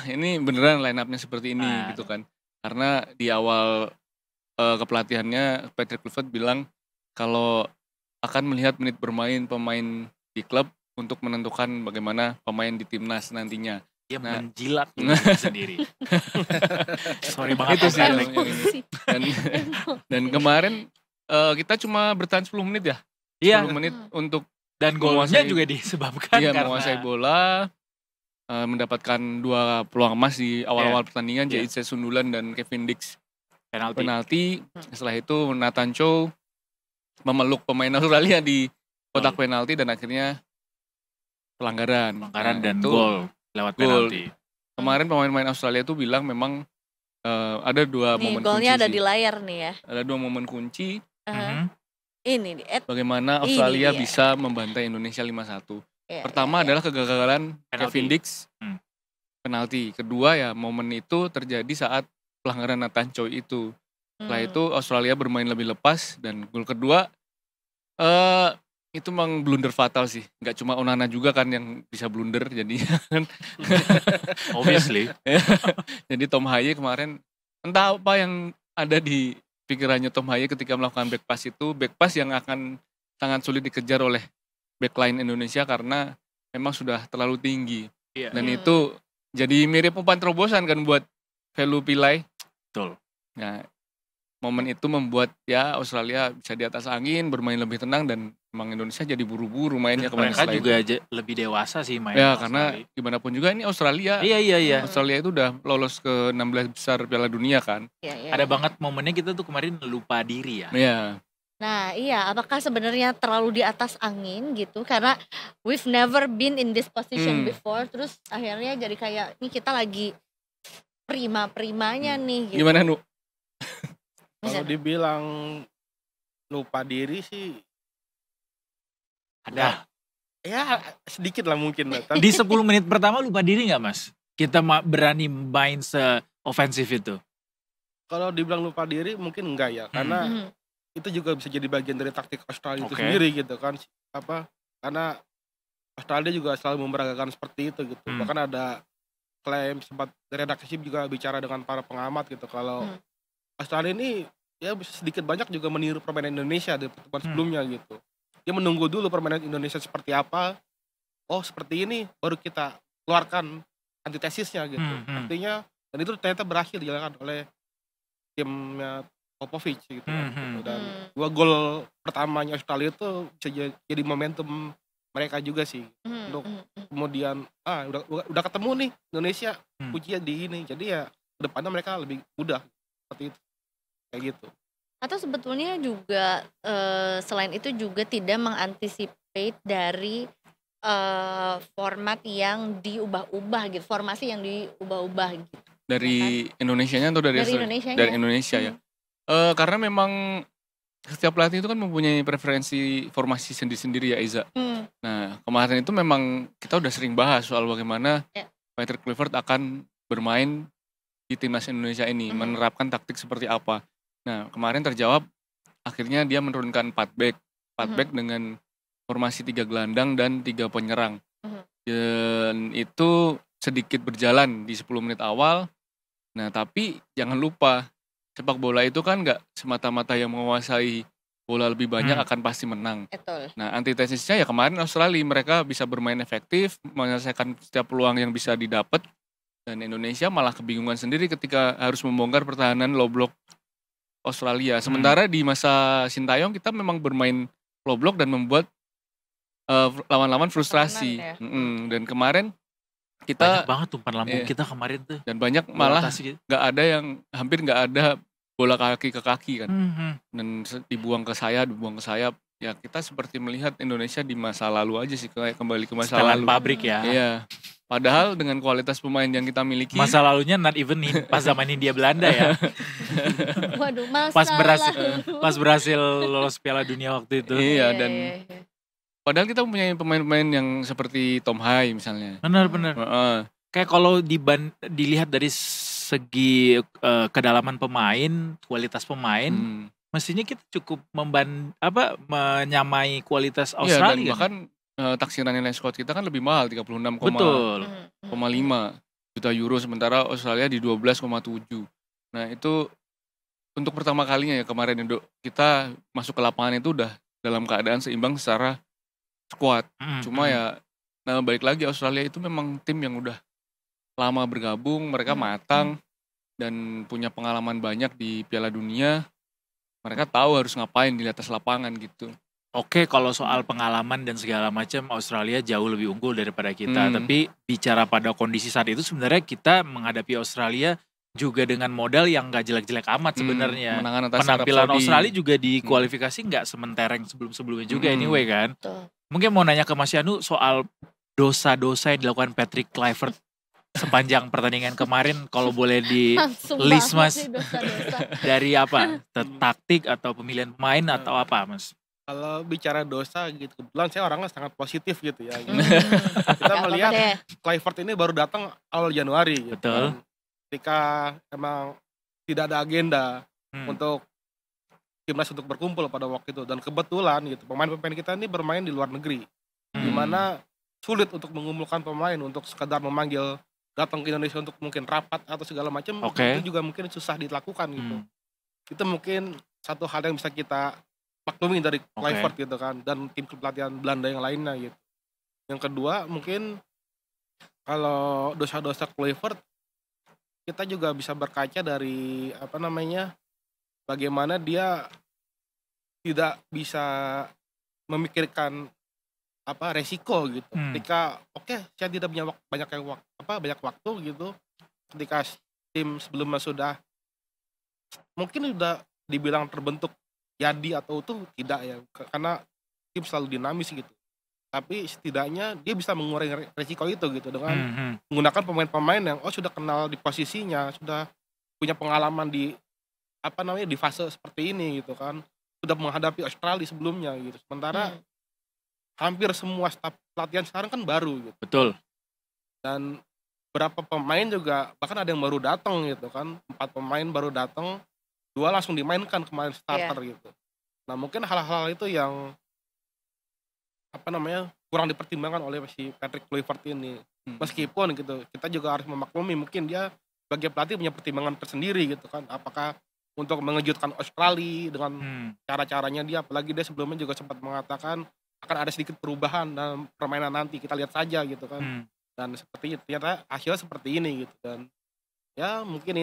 ini beneran line up-nya seperti ini Nah. gitu kan. Karena di awal kepelatihannya Patrick Kluivert bilang kalau akan melihat menit bermain pemain di klub untuk menentukan bagaimana pemain di timnas nantinya. Dia Nah. menjilat dirinya sendiri. Sorry banget. Itu sih Om yang- Erik. Emosi. Dan kemarin kita cuma bertahan 10 menit ya. Iya, 10 menit untuk dan golnya menguasai- juga disebabkan dia karena menguasai bola, mendapatkan 2 peluang emas di awal-awal pertandingan, Iya. Jaice Sundulan dan Kevin Dix penalti. penalti. Setelah itu Nathan Chow memeluk pemain Australia di kotak penalti dan akhirnya pelanggaran. Pelanggaran Nah, dan itu gol lewat Gol. penalti. Kemarin pemain-pemain Australia itu bilang memang ada 2 Nih momen golnya kunci ada sih. di layar nih ya. Ada 2 momen kunci Mhm. Ini di bagaimana Ini Australia dia. bisa membantai Indonesia 5-1. ya, Pertama adalah kegagalan Penalti. Kevin Dix Hmm. penalti. Kedua ya momen itu terjadi saat pelanggaran Nathan Chow itu. Setelah itu Australia bermain lebih lepas dan gol kedua itu memang blunder fatal sih. Nggak cuma Onana juga kan yang bisa blunder jadi Obviously. jadi Tom Haye kemarin entah apa yang ada di pikirannya Tom Haye ketika melakukan back pass itu, back pass yang akan sangat sulit dikejar oleh backline Indonesia karena memang sudah terlalu tinggi. Iya. Dan itu jadi mirip umpan terobosan kan buat Velu Pilai. Betul. Nah, momen itu membuat ya Australia bisa di atas angin, bermain lebih tenang dan memang Indonesia jadi buru-buru mainnya kemarin Mereka setelah juga itu. lebih dewasa sih main. Ya karena gimana pun juga ini Australia. Iya. Australia itu udah lolos ke 16 besar Piala Dunia kan. Ya. Ada banget momennya kita tuh kemarin lupa diri ya. Iya. Nah iya, apakah sebenarnya terlalu di atas angin gitu? Karena we've never been in this position before. Terus akhirnya jadi kayak, nih kita lagi prima-primanya nih gitu. Gimana Nu? Kalau dibilang lupa diri sih Ada. ya sedikit lah mungkin lah. Tapi Di 10 menit pertama lupa diri gak mas? Kita berani main se-ofensif itu. kalau dibilang lupa diri mungkin enggak ya, karena Mhm. itu juga bisa jadi bagian dari taktik Australia itu Oke. sendiri gitu kan. Karena Australia juga selalu memperagakan seperti itu gitu. Hmm. Bahkan ada klaim sempat redaksi juga bicara dengan para pengamat gitu kalau Australia ini ya sedikit banyak juga meniru permainan Indonesia di pertemuan sebelumnya gitu. Dia menunggu dulu permainan Indonesia seperti apa. Oh seperti ini baru kita keluarkan antitesisnya gitu. Artinya dan itu ternyata berhasil dijalankan oleh timnya Popovic gitu. Dan 2 gol pertamanya Australia itu bisa jadi momentum mereka juga sih untuk kemudian udah ketemu nih Indonesia kuncinya di ini, jadi ya kedepannya mereka lebih mudah seperti itu kayak gitu. Atau sebetulnya juga selain itu juga tidak mengantisipate dari format yang diubah-ubah gitu, formasi yang diubah-ubah gitu. Dari Indonesianya atau dari Indonesianya? Dari Indonesia ya. Karena memang setiap pelatih itu kan mempunyai preferensi formasi sendiri-sendiri ya Iza. Nah kemarin itu memang kita udah sering bahas soal bagaimana Patrick Kluivert akan bermain di timnas Indonesia ini, menerapkan taktik seperti apa. Nah kemarin terjawab, akhirnya dia menurunkan 4 back dengan formasi 3 gelandang dan 3 penyerang. Dan itu sedikit berjalan di 10 menit awal. Nah tapi jangan lupa, sepak bola itu kan nggak semata-mata yang menguasai bola lebih banyak akan pasti menang. Betul. Nah antitesisnya ya kemarin Australia, mereka bisa bermain efektif, menyelesaikan setiap peluang yang bisa didapat, dan Indonesia malah kebingungan sendiri ketika harus membongkar pertahanan low block Australia. Sementara di masa Sintayong kita memang bermain low block dan membuat lawan-lawan frustrasi. Dan kemarin kita banyak banget umpan lambung kita kemarin tuh, dan banyak malah nggak ada yang, hampir nggak ada bola kaki ke kaki kan. Dan dibuang ke sayap ya. Kita seperti melihat Indonesia di masa lalu aja sih, kayak kembali ke masa setelan lalu pabrik ya. Iya, padahal dengan kualitas pemain yang kita miliki, Masa lalunya not even pas zaman Hindia Belanda ya. Waduh, Pas berhasil lolos Piala Dunia waktu itu. iya, dan padahal kita mempunyai pemain-pemain yang seperti Tom Hai misalnya. Benar. Kayak kalau dilihat dari segi kedalaman pemain, kualitas pemain, mestinya kita cukup menyamai kualitas Australia. Iya, dan bahkan taksiran nilai squad kita kan lebih mahal, 36,5 juta euro, sementara Australia di 12,7. Nah itu untuk pertama kalinya ya kemarin kita masuk ke lapangan itu udah dalam keadaan seimbang secara squad. Cuma ya balik lagi, Australia itu memang tim yang udah lama bergabung, mereka matang dan punya pengalaman banyak di Piala Dunia. Mereka tahu harus ngapain di atas lapangan gitu. Oke, kalau soal pengalaman dan segala macam, Australia jauh lebih unggul daripada kita. Tapi bicara pada kondisi saat itu, sebenarnya kita menghadapi Australia juga dengan modal yang gak jelek-jelek amat sebenarnya. Penampilan Australia juga di kualifikasi gak sementereng sebelum-sebelumnya juga anyway kan. Mungkin mau nanya ke Mas Yanu soal dosa-dosa yang dilakukan Patrick Kluivert sepanjang pertandingan kemarin, kalau boleh di list Mas, dari apa? Taktik atau pemilihan pemain atau apa Mas? Kalau bicara dosa gitu, kebetulan saya orangnya sangat positif gitu ya. Kita melihat Kluivert ini baru datang awal Januari gitu. Betul. Ketika emang tidak ada agenda untuk timnas untuk berkumpul pada waktu itu, dan kebetulan gitu pemain-pemain kita ini bermain di luar negeri, di mana sulit untuk mengumpulkan pemain untuk sekadar memanggil datang ke Indonesia untuk mungkin rapat atau segala macam. Itu juga mungkin susah dilakukan gitu. Itu mungkin satu hal yang bisa kita maklumi dari Kluivert gitu kan, dan tim pelatihan Belanda yang lainnya gitu. Yang kedua mungkin kalau dosa-dosa Kluivert, kita juga bisa berkaca dari bagaimana dia tidak bisa memikirkan resiko gitu. Ketika saya tidak punya banyak waktu gitu. Ketika tim sebelumnya sudah mungkin sudah dibilang terbentuk jadi atau utuh, tidak ya, karena tim selalu dinamis gitu. Tapi setidaknya dia bisa mengurangi resiko itu gitu dengan menggunakan pemain-pemain yang sudah kenal di posisinya, sudah punya pengalaman di di fase seperti ini gitu kan, sudah menghadapi Australia sebelumnya gitu. Sementara hampir semua staf pelatihan sekarang kan baru gitu. Betul. Dan berapa pemain juga bahkan ada yang baru datang gitu kan, 4 pemain baru datang, 2 langsung dimainkan kemarin starter gitu. Nah mungkin hal-hal itu yang kurang dipertimbangkan oleh si Patrick Kluivert ini. Meskipun gitu, kita juga harus memaklumi mungkin dia sebagai pelatih punya pertimbangan tersendiri gitu kan. Apakah untuk mengejutkan Australia dengan cara-caranya dia, apalagi dia sebelumnya juga sempat mengatakan akan ada sedikit perubahan dalam permainan nanti, kita lihat saja gitu kan. Dan seperti ternyata hasilnya seperti ini gitu. Dan ya mungkin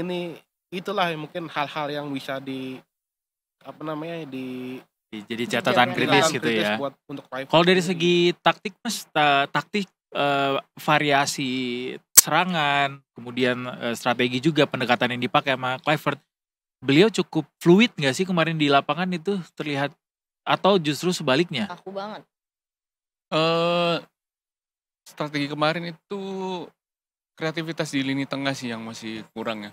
itulah mungkin hal-hal yang bisa Jadi catatan kritis gitu ya. buat untuk Kluivert. Kalau dari segi taktik Mas, variasi serangan, kemudian strategi juga pendekatan yang dipakai sama Kluivert, beliau cukup fluid nggak sih kemarin di lapangan itu terlihat, atau justru sebaliknya? Kaku banget. Strategi kemarin itu kreativitas di lini tengah sih yang masih kurang ya.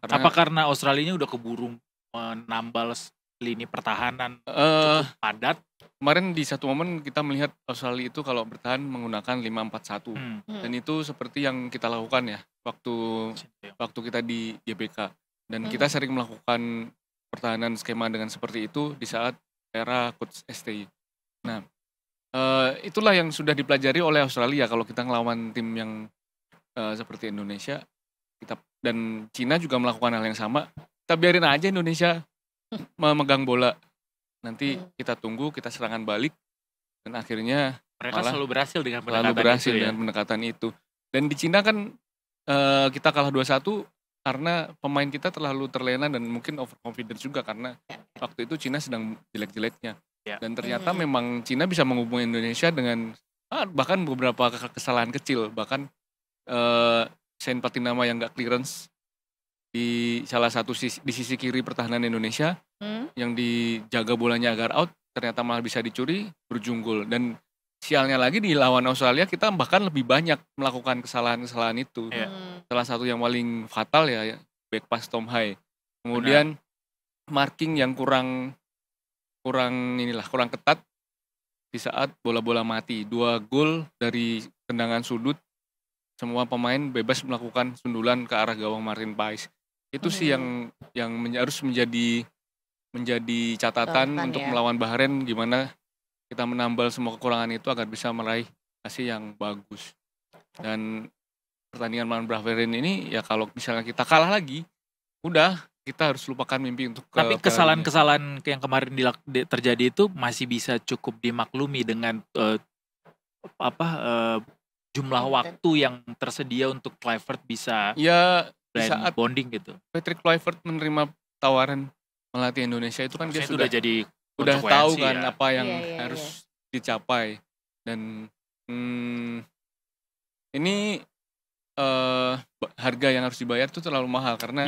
Apa karena Australianya udah keburu menambal lini pertahanan cukup padat? Kemarin di satu momen kita melihat Australia itu kalau bertahan menggunakan 5-4-1. Dan itu seperti yang kita lakukan ya waktu kita di GBK. Dan kita sering melakukan pertahanan skema dengan seperti itu di saat era Coach STI. Nah, itulah yang sudah dipelajari oleh Australia kalau kita ngelawan tim yang seperti Indonesia. Dan Cina juga melakukan hal yang sama. Kita biarin aja Indonesia memegang bola. Nanti kita tunggu, kita serangan balik. Dan akhirnya Mereka selalu berhasil dengan pendekatan itu. Dan di Cina kan kita kalah 2-1 karena pemain kita terlalu terlena dan mungkin overconfidence juga karena waktu itu Cina sedang jelek-jeleknya. Dan ternyata memang Cina bisa menghubungi Indonesia dengan bahkan beberapa kesalahan kecil. Bahkan Saint Patinama yang gak clearance di salah satu di sisi kiri pertahanan Indonesia yang dijaga bolanya agar out, ternyata malah bisa dicuri, berujung gol. Dan sialnya lagi di lawan Australia kita bahkan lebih banyak melakukan kesalahan-kesalahan itu. Salah satu yang paling fatal ya back pass Tom Hai. Kemudian marking yang kurang ketat di saat bola-bola mati. 2 gol dari tendangan sudut, semua pemain bebas melakukan sundulan ke arah gawang Martin Pais. Itu sih yang harus menjadi catatan untuk melawan Bahrain, gimana kita menambal semua kekurangan itu agar bisa meraih hasil yang bagus. Dan pertandingan melawan Bahrain ini ya kalau misalnya kita kalah lagi, udah kita harus lupakan mimpi untuk Tapi kesalahan-kesalahan yang kemarin terjadi itu masih bisa cukup dimaklumi dengan jumlah waktu yang tersedia untuk Kluivert bisa saat bonding gitu. Patrick Kluivert menerima tawaran melatih Indonesia itu kan dia sudah jadi tahu kan ya. apa yang harus dicapai. Dan ini harga yang harus dibayar itu terlalu mahal karena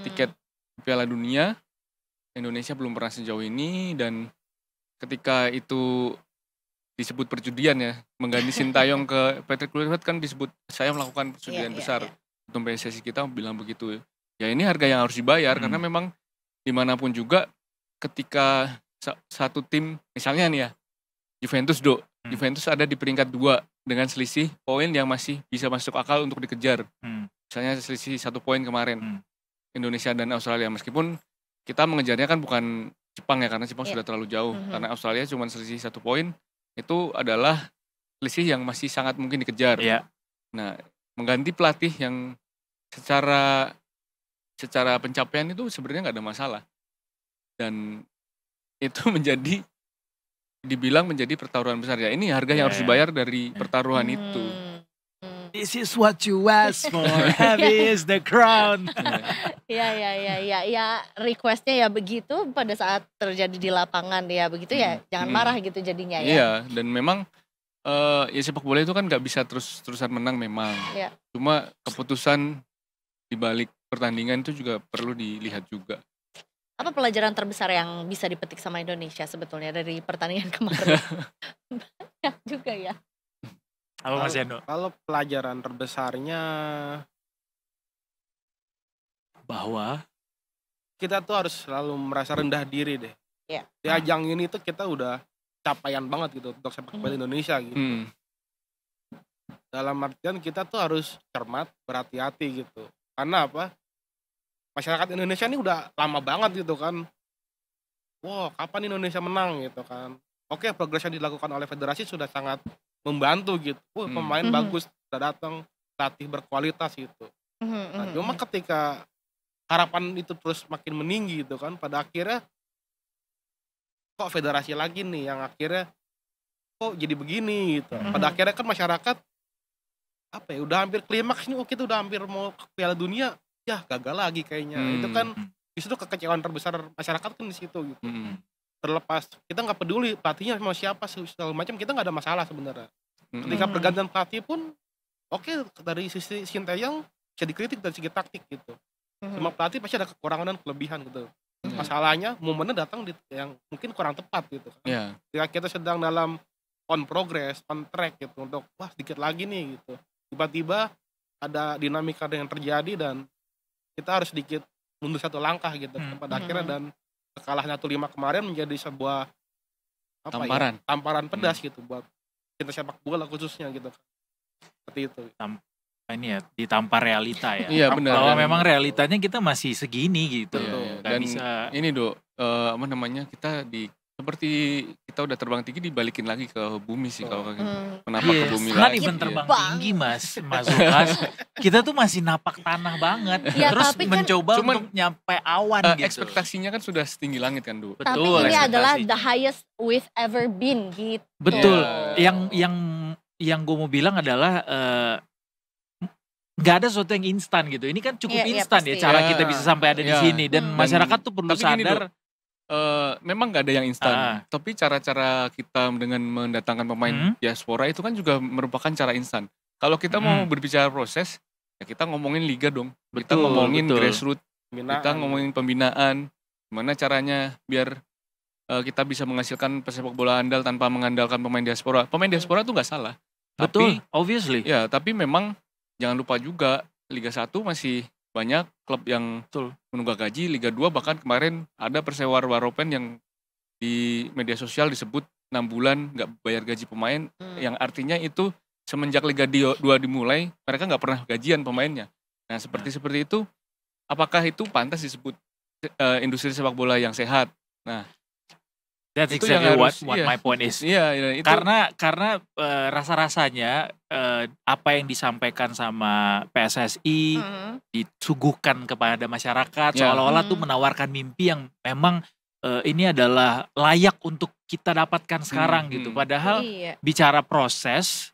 tiket Piala Dunia Indonesia belum pernah sejauh ini, dan ketika itu disebut perjudian ya, mengganti Sintayong ke Patrick Kluivert kan disebut saya melakukan perjudian besar. Ketum PSSI kita bilang begitu. Ya ini harga yang harus dibayar karena memang dimanapun juga ketika satu tim, misalnya nih ya Juventus Juventus ada di peringkat 2 dengan selisih poin yang masih bisa masuk akal untuk dikejar. Misalnya selisih 1 poin kemarin Indonesia dan Australia, meskipun kita mengejarnya kan bukan Jepang ya karena Jepang sudah terlalu jauh. Karena Australia cuma selisih 1 poin, itu adalah selisih yang masih sangat mungkin dikejar. Nah, mengganti pelatih yang secara pencapaian itu sebenarnya nggak ada masalah, dan itu dibilang menjadi pertaruhan besar ya. Ini harga yang harus dibayar dari pertaruhan itu. This is what you ask for, heavy is the crown. Ya requestnya ya begitu pada saat terjadi di lapangan ya begitu ya, jangan marah gitu jadinya ya. Iya, dan memang ya sepak bola itu kan nggak bisa terusan menang memang. Cuma keputusan di balik pertandingan itu juga perlu dilihat juga. Apa pelajaran terbesar yang bisa dipetik sama Indonesia sebetulnya dari pertandingan kemarin? Banyak juga ya. Apa Mas Yando? Kalau pelajaran terbesarnya bahwa kita tuh harus selalu merasa rendah diri deh. Di ajang ini tuh kita udah capaian banget gitu untuk sepak bola Indonesia gitu. Dalam artian kita tuh harus cermat, berhati-hati gitu. Karena apa? Masyarakat Indonesia ini udah lama banget gitu kan. Kapan Indonesia menang gitu kan. Oke, progres yang dilakukan oleh federasi sudah sangat membantu gitu. Pemain bagus udah datang, pelatih berkualitas gitu. Nah, cuma ketika harapan itu terus makin meninggi gitu kan, pada akhirnya kok federasi lagi nih yang akhirnya kok jadi begini gitu. Pada akhirnya kan masyarakat apa ya, udah hampir klimaks nih, kita udah hampir mau ke Piala Dunia, ya gagal lagi kayaknya. Itu kan disitu kekecewaan terbesar masyarakat kan di situ gitu. Terlepas kita nggak peduli pelatihnya mau siapa segala macam, kita nggak ada masalah sebenarnya. Ketika pergantian pelatih pun oke, dari sisi Sinteyong bisa dikritik dari segi taktik gitu. Semua pelatih pasti ada kekurangan dan kelebihan gitu. Masalahnya momennya datang di yang mungkin kurang tepat gitu. Ketika kita sedang dalam on progress, on track gitu untuk wah sedikit lagi nih gitu. Tiba-tiba ada dinamika yang terjadi dan kita harus sedikit mundur satu langkah gitu. Pada akhirnya dan kekalahan 1-5 kemarin menjadi sebuah tamparan pedas gitu buat kita sepak bola khususnya gitu. Seperti itu. Ini ya ditampar realita ya. Iya benar. Bahwa memang realitanya kita masih segini gitu. Dan bisa ini apa namanya, kita seperti kita udah terbang tinggi dibalikin lagi ke bumi sih kalau kayak gitu. Kenapa ke bumi lagi? Bukan terbang tinggi Mas Lukas. Kita tuh masih napak tanah banget. Ya, terus tapi mencoba kan, untuk nyampe awan gitu. Ekspektasinya kan sudah setinggi langit kan, Du. Tapi ini adalah the highest we've ever been gitu. Betul. Yang gue mau bilang adalah nggak ada sesuatu yang instan gitu. Ini kan cukup instan ya cara kita bisa sampai ada di sini, dan masyarakat tuh perlu sadar. Memang nggak ada yang instan, tapi cara-cara kita dengan mendatangkan pemain diaspora itu kan juga merupakan cara instan. Kalau kita mau berbicara proses, ya kita ngomongin liga dong. Kita ngomongin grassroots, kita ngomongin pembinaan, gimana caranya biar kita bisa menghasilkan pesepak bola andal tanpa mengandalkan pemain diaspora. Pemain diaspora tuh nggak salah. Betul, obviously. Ya, tapi memang jangan lupa juga Liga 1 masih banyak klub yang menunggak gaji. Liga 2 bahkan kemarin ada Persewar Waropen yang di media sosial disebut 6 bulan nggak bayar gaji pemain, yang artinya itu semenjak Liga 2 dimulai mereka nggak pernah gajian pemainnya. Nah seperti itu, apakah itu pantas disebut industri sepak bola yang sehat? Nah, that's itu exactly what my point is. Itu. Karena rasa-rasanya apa yang disampaikan sama PSSI disuguhkan kepada masyarakat seolah-olah tuh menawarkan mimpi yang memang ini adalah layak untuk kita dapatkan sekarang gitu. Padahal bicara proses,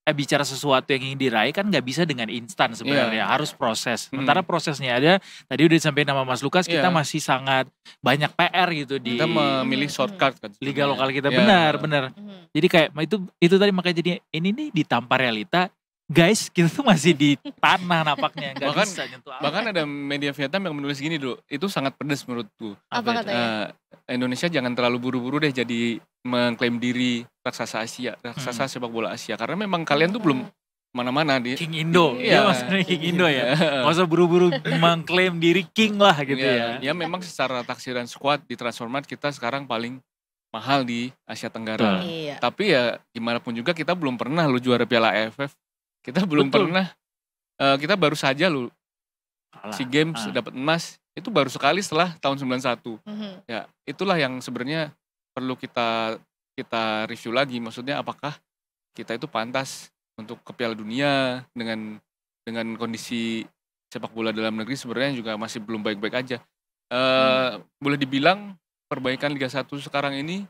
bicara sesuatu yang ingin diraih kan nggak bisa dengan instan sebenarnya, harus proses. Sementara prosesnya ada, tadi udah disampaikan nama Mas Lukas, kita masih sangat banyak PR gitu di kita memilih shortcut kan, liga lokal kita. Benar. Jadi kayak itu tadi makanya jadi ini nih ditampar realita. Guys, kita tuh masih di tanah napaknya, nggak bisa nyentuh apa. Bahkan ada media Vietnam yang menulis gini, Du, itu sangat pedas menurutku. Apa katanya? Indonesia jangan terlalu buru-buru deh jadi mengklaim diri raksasa Asia, raksasa sepak bola Asia. Karena memang kalian tuh belum mana-mana di King Indo. Dia maksudnya King Indo ya. Gak usah buru-buru mengklaim diri King lah gitu ya. Ya memang secara taksiran squad di Transformat kita sekarang paling mahal di Asia Tenggara. Tapi ya gimana pun juga kita belum pernah lu juara Piala AFF. Kita belum pernah, kita baru saja lu SEA Games dapat emas, itu baru sekali setelah tahun 91. Ya, itulah yang sebenarnya perlu kita review lagi. Maksudnya apakah kita itu pantas untuk ke Piala Dunia dengan kondisi sepak bola dalam negeri sebenarnya juga masih belum baik-baik aja. Boleh dibilang perbaikan Liga 1 sekarang ini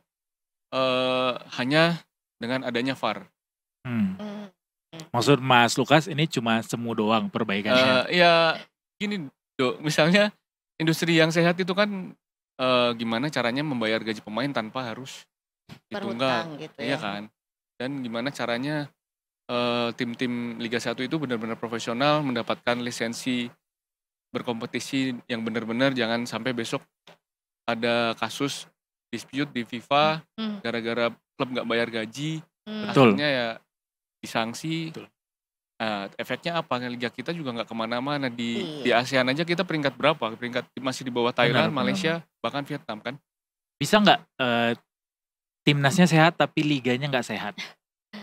hanya dengan adanya VAR. Maksud Mas Lukas ini cuma semu doang perbaikannya? Ya gini, Do, misalnya industri yang sehat itu kan gimana caranya membayar gaji pemain tanpa harus ditunggak, gitu iya kan? Dan gimana caranya tim-tim Liga 1 itu benar-benar profesional, mendapatkan lisensi berkompetisi yang benar-benar, jangan sampai besok ada kasus dispute di FIFA gara-gara klub nggak bayar gaji, akhirnya ya disanksi. Nah, efeknya apa? Liga kita juga nggak kemana-mana di ASEAN aja kita peringkat berapa? Peringkat masih di bawah Thailand, Malaysia, bahkan Vietnam kan? Bisa nggak timnasnya sehat tapi liganya nggak sehat?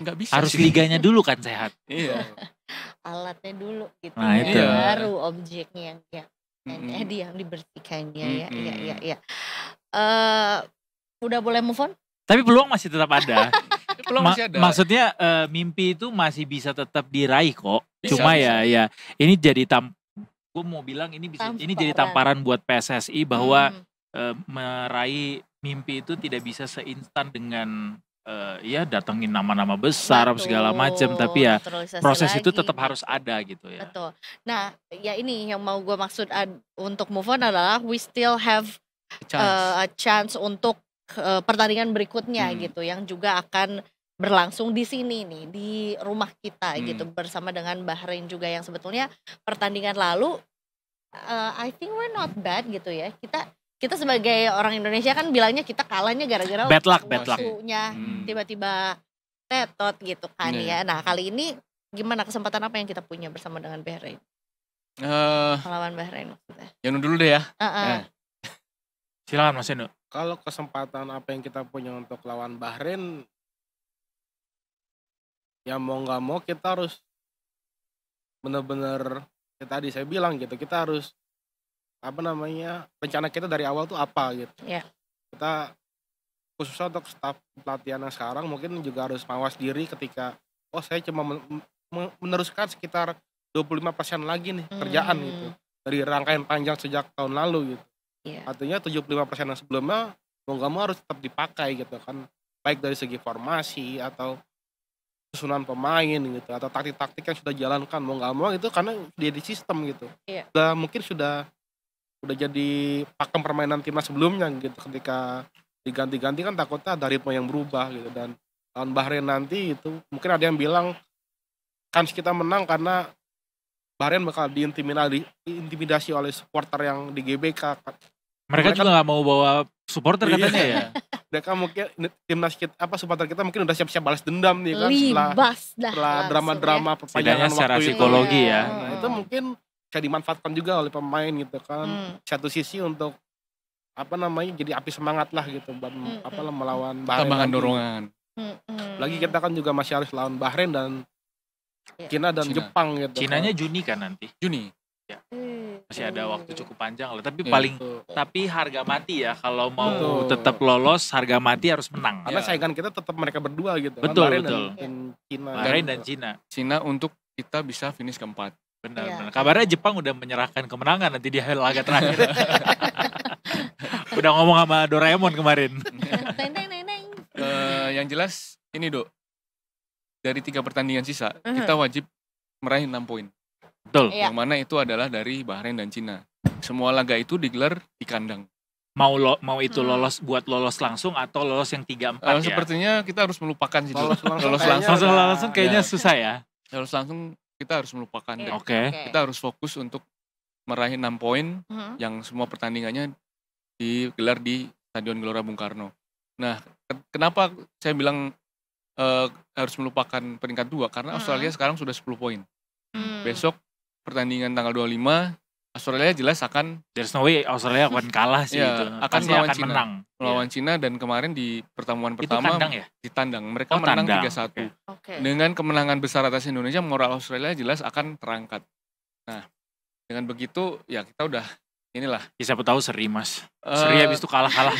Nggak bisa. Harus liganya dulu kan sehat. Iya. Alatnya dulu gitu. Nah, itu. Baru objeknya yang dibersihkannya ya. Udah boleh move on? Tapi peluang masih tetap ada. Peluang masih ada. Maksudnya mimpi itu masih bisa tetap diraih kok. Bisa, Cuma bisa. ya ini jadi gue mau bilang ini jadi tamparan buat PSSI bahwa meraih mimpi itu tidak bisa seinstan dengan ya datengin nama-nama besar apa segala macam, tapi ya naturalisasi proses itu lagi, tetap harus gitu. ada gitu ya. Betul. Nah, ya ini yang mau gue maksud untuk move on adalah we still have a chance untuk pertandingan berikutnya gitu, yang juga akan berlangsung di sini nih, di rumah kita gitu, bersama dengan Bahrain juga, yang sebetulnya pertandingan lalu I think we're not bad gitu ya. Kita sebagai orang Indonesia kan bilangnya kita kalahnya gara-gara Bad luck. waktunya tiba-tiba tetot gitu kan ya. Nah, kali ini gimana, kesempatan apa yang kita punya bersama dengan Bahrain? Melawan Bahrain maksudnya. Yanu dulu deh ya. Silakan Mas Eno. Kalau kesempatan apa yang kita punya untuk lawan Bahrain, ya mau nggak mau kita harus bener-bener, ya tadi saya bilang gitu, kita harus rencana kita dari awal tuh apa gitu. Iya. Kita khususnya untuk staf pelatihan yang sekarang mungkin juga harus mawas diri ketika saya cuma meneruskan sekitar 25% lagi nih kerjaan gitu dari rangkaian panjang sejak tahun lalu gitu. Iya. Artinya 75% yang sebelumnya mau nggak mau harus tetap dipakai gitu kan, baik dari segi formasi atau susunan pemain gitu, atau taktik-taktik yang sudah jalankan, mau nggak mau itu karena dia di sistem gitu. Iya. Mungkin sudah jadi pakem permainan timnas sebelumnya gitu. Ketika diganti-ganti kan takutnya ada ritme yang berubah gitu. Dan lawan Bahrain nanti itu mungkin ada yang bilang kans kita menang karena Bahrain bakal diintimidasi oleh supporter yang di GBK. Mereka juga nggak mau bawa supporter katanya ya. Mereka mungkin timnas kita, supporter kita mungkin udah siap-siap balas dendam nih kan setelah drama-drama perpanjangan secara waktu psikologi ya. Nah, itu mungkin bisa dimanfaatkan juga oleh pemain gitu kan. Satu sisi untuk jadi api semangat lah gitu buat melawan Bahrain. Tambahan dorongan. Lagi kita kan juga masih harus lawan Bahrain dan Cina dan Jepang gitu. Cinanya Juni kan nanti. Juni. Ya. Masih ada waktu cukup panjang lah, tapi tapi harga mati ya, kalau mau tetap lolos harga mati harus menang. Karena saingan kita tetap mereka berdua gitu. Betul, Bahrain betul. Dan Cina. Bahrain dan Cina. Cina untuk kita bisa finish keempat. Benar. Kabarnya Jepang udah menyerahkan kemenangan nanti di laga terakhir. Udah ngomong sama Doraemon kemarin. Yang jelas ini Dok, dari 3 pertandingan sisa kita wajib meraih 6 poin. Betul. Yang mana itu adalah dari Bahrain dan Cina. Semua laga itu digelar di kandang. Mau itu lolos langsung atau lolos yang 3-4 ya? Sepertinya kita harus melupakan sih. Lolos langsung kayaknya susah ya. Lolos langsung kita harus melupakan. Oke. Kita harus fokus untuk meraih 6 poin yang semua pertandingannya digelar di Stadion Gelora Bung Karno. Nah, kenapa saya bilang harus melupakan peringkat 2? Karena Australia sekarang sudah 10 poin. Besok pertandingan tanggal 25, Australia jelas akan, there's no way Australia akan kalah sih itu. Akan melawan Cina. Menang. Melawan Cina, dan kemarin di pertemuan pertama itu kandang ya? ditandang. Mereka menang 3-1. Dengan kemenangan besar atas Indonesia, moral Australia jelas akan terangkat. Nah, dengan begitu ya kita udah inilah. Ya, siapa tahu seri Mas. Seri habis itu kalah-kalah.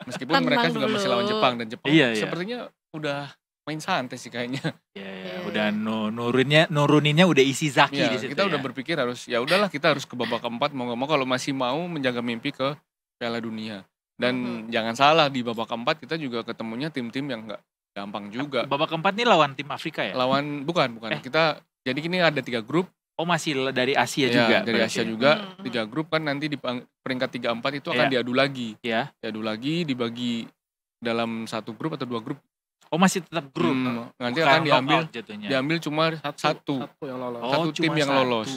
Meskipun mereka juga masih lawan Jepang, dan Jepang sepertinya udah main santai sih kayaknya. Ya, udah nuruninnya udah isi Zaki di situ. Kita udah berpikir ya udahlah, kita harus ke babak keempat mau nggak mau kalau masih mau menjaga mimpi ke Piala Dunia. Dan jangan salah, di babak keempat kita juga ketemunya tim-tim yang nggak gampang juga. Babak keempat nih lawan tim Afrika ya? Bukan. Kita jadi gini, ada 3 grup. Oh, masih dari Asia juga? Dari Asia juga. 3 grup kan, nanti di peringkat 3-4 itu akan diadu lagi. Iya. Diadu lagi, dibagi dalam 1 grup atau 2 grup. Oh, masih tetap grup. Nanti akan diambil cuma satu yang lolos. Satu tim yang lolos.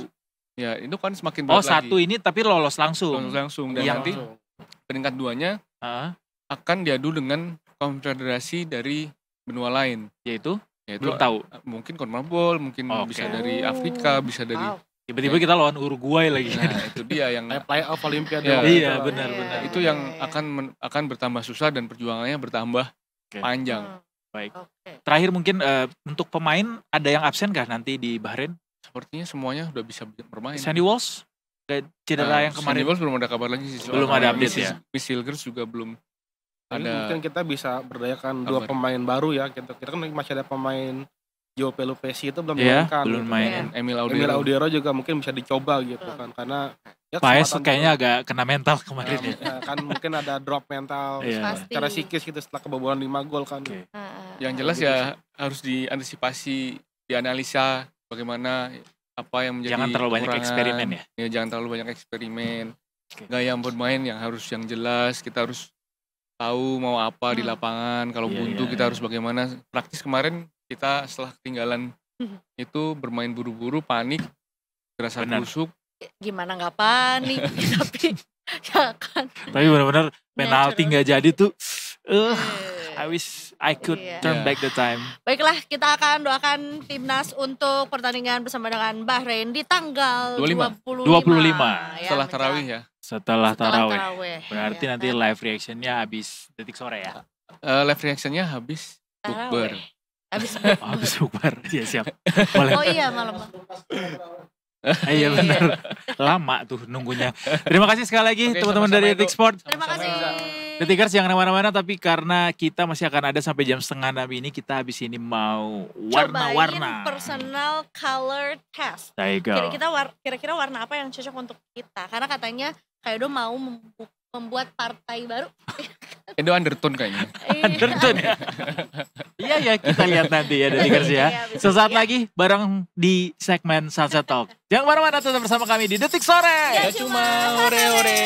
Ya, itu kan semakin berat lagi. Satu ini tapi lolos langsung. Dan nanti peringkat 2-nya akan diadu dengan konfederasi dari benua lain. Yaitu belum tahu. Mungkin CONMEBOL, mungkin bisa dari Afrika, bisa dari tiba-tiba kita lawan Uruguay lagi. Nah, itu dia yang playoff Olimpiade. Iya, benar. Itu yang akan bertambah susah dan perjuangannya bertambah panjang. Baik. Terakhir mungkin untuk pemain ada yang absen kah nanti di Bahrain? Sepertinya semuanya udah bisa bermain. Sandy Walsh cedera yang kemarin. Sandy Walsh belum ada kabar lagi sih. Belum ada update ya. Miss Hilgers juga belum Jadi Ada mungkin kita bisa berdayakan 2 kabar. pemain baru ya. Kita kan masih ada pemain Joe Pelupesi itu belum Iya, dimainkan. belum gitu. main. Dan Emil Emil Audero. Audero juga mungkin bisa dicoba gitu kan, karena ya Paes kesempatan kayaknya baru. agak kena mental kemarin ya. Ya, kan mungkin ada drop mental Iya. Pasti. secara psikis gitu setelah kebobolan 5 gol kan. Oke. Yang jelas ya harus diantisipasi, dianalisa bagaimana apa yang menjadi Jangan terlalu banyak kekurangan. eksperimen ya. Ya, jangan terlalu banyak eksperimen. Oke. Gaya bermain yang jelas, kita harus tahu mau apa di Hmm. lapangan. Kalau Iya, buntu iya, kita iya. harus bagaimana. Praktis kemarin kita setelah ketinggalan itu bermain buru-buru, panik, gerasa Benar. busuk. Gimana nggak panik tapi ya kan. Tapi benar-benar penalti nggak jadi tuh. Eh, I wish I could Iya. turn Iya. back the time. Baiklah, kita akan doakan timnas untuk pertandingan bersama dengan Bahrain di tanggal 25. 25. ya, Setelah menjelang- tarawih ya. Setelah tarawih. tarawih. Berarti Ya nanti kan? live reactionnya habis detik sore ya. Live reactionnya habis bukber. Tarawih. Habis Oh, habis bukber. Iya siap. Boleh. Oh iya malam. Iya benar. Lama tuh nunggunya. Terima kasih sekali lagi Oke, teman-teman sama-sama, dari Edo. Detik Sport. Terima Sama-sama, kasih. Riza. Detikers jangan kemana-mana, tapi karena kita masih akan ada sampai jam 5:30 ini, kita habis ini mau warna-warna. Cobain personal color test. There you go. Kira-kira warna apa yang cocok untuk kita? Karena katanya Kaido mau membuat partai baru. Edo undertone kayaknya. Undertone ya. Iya ya, kita lihat nanti ya Detikers ya. Iya, bisa. Sesaat Iya. lagi bareng di segmen Sunset Talk. Jangan kemana-mana, tetap bersama kami di Detik Sore. Ya cuma hore-hore.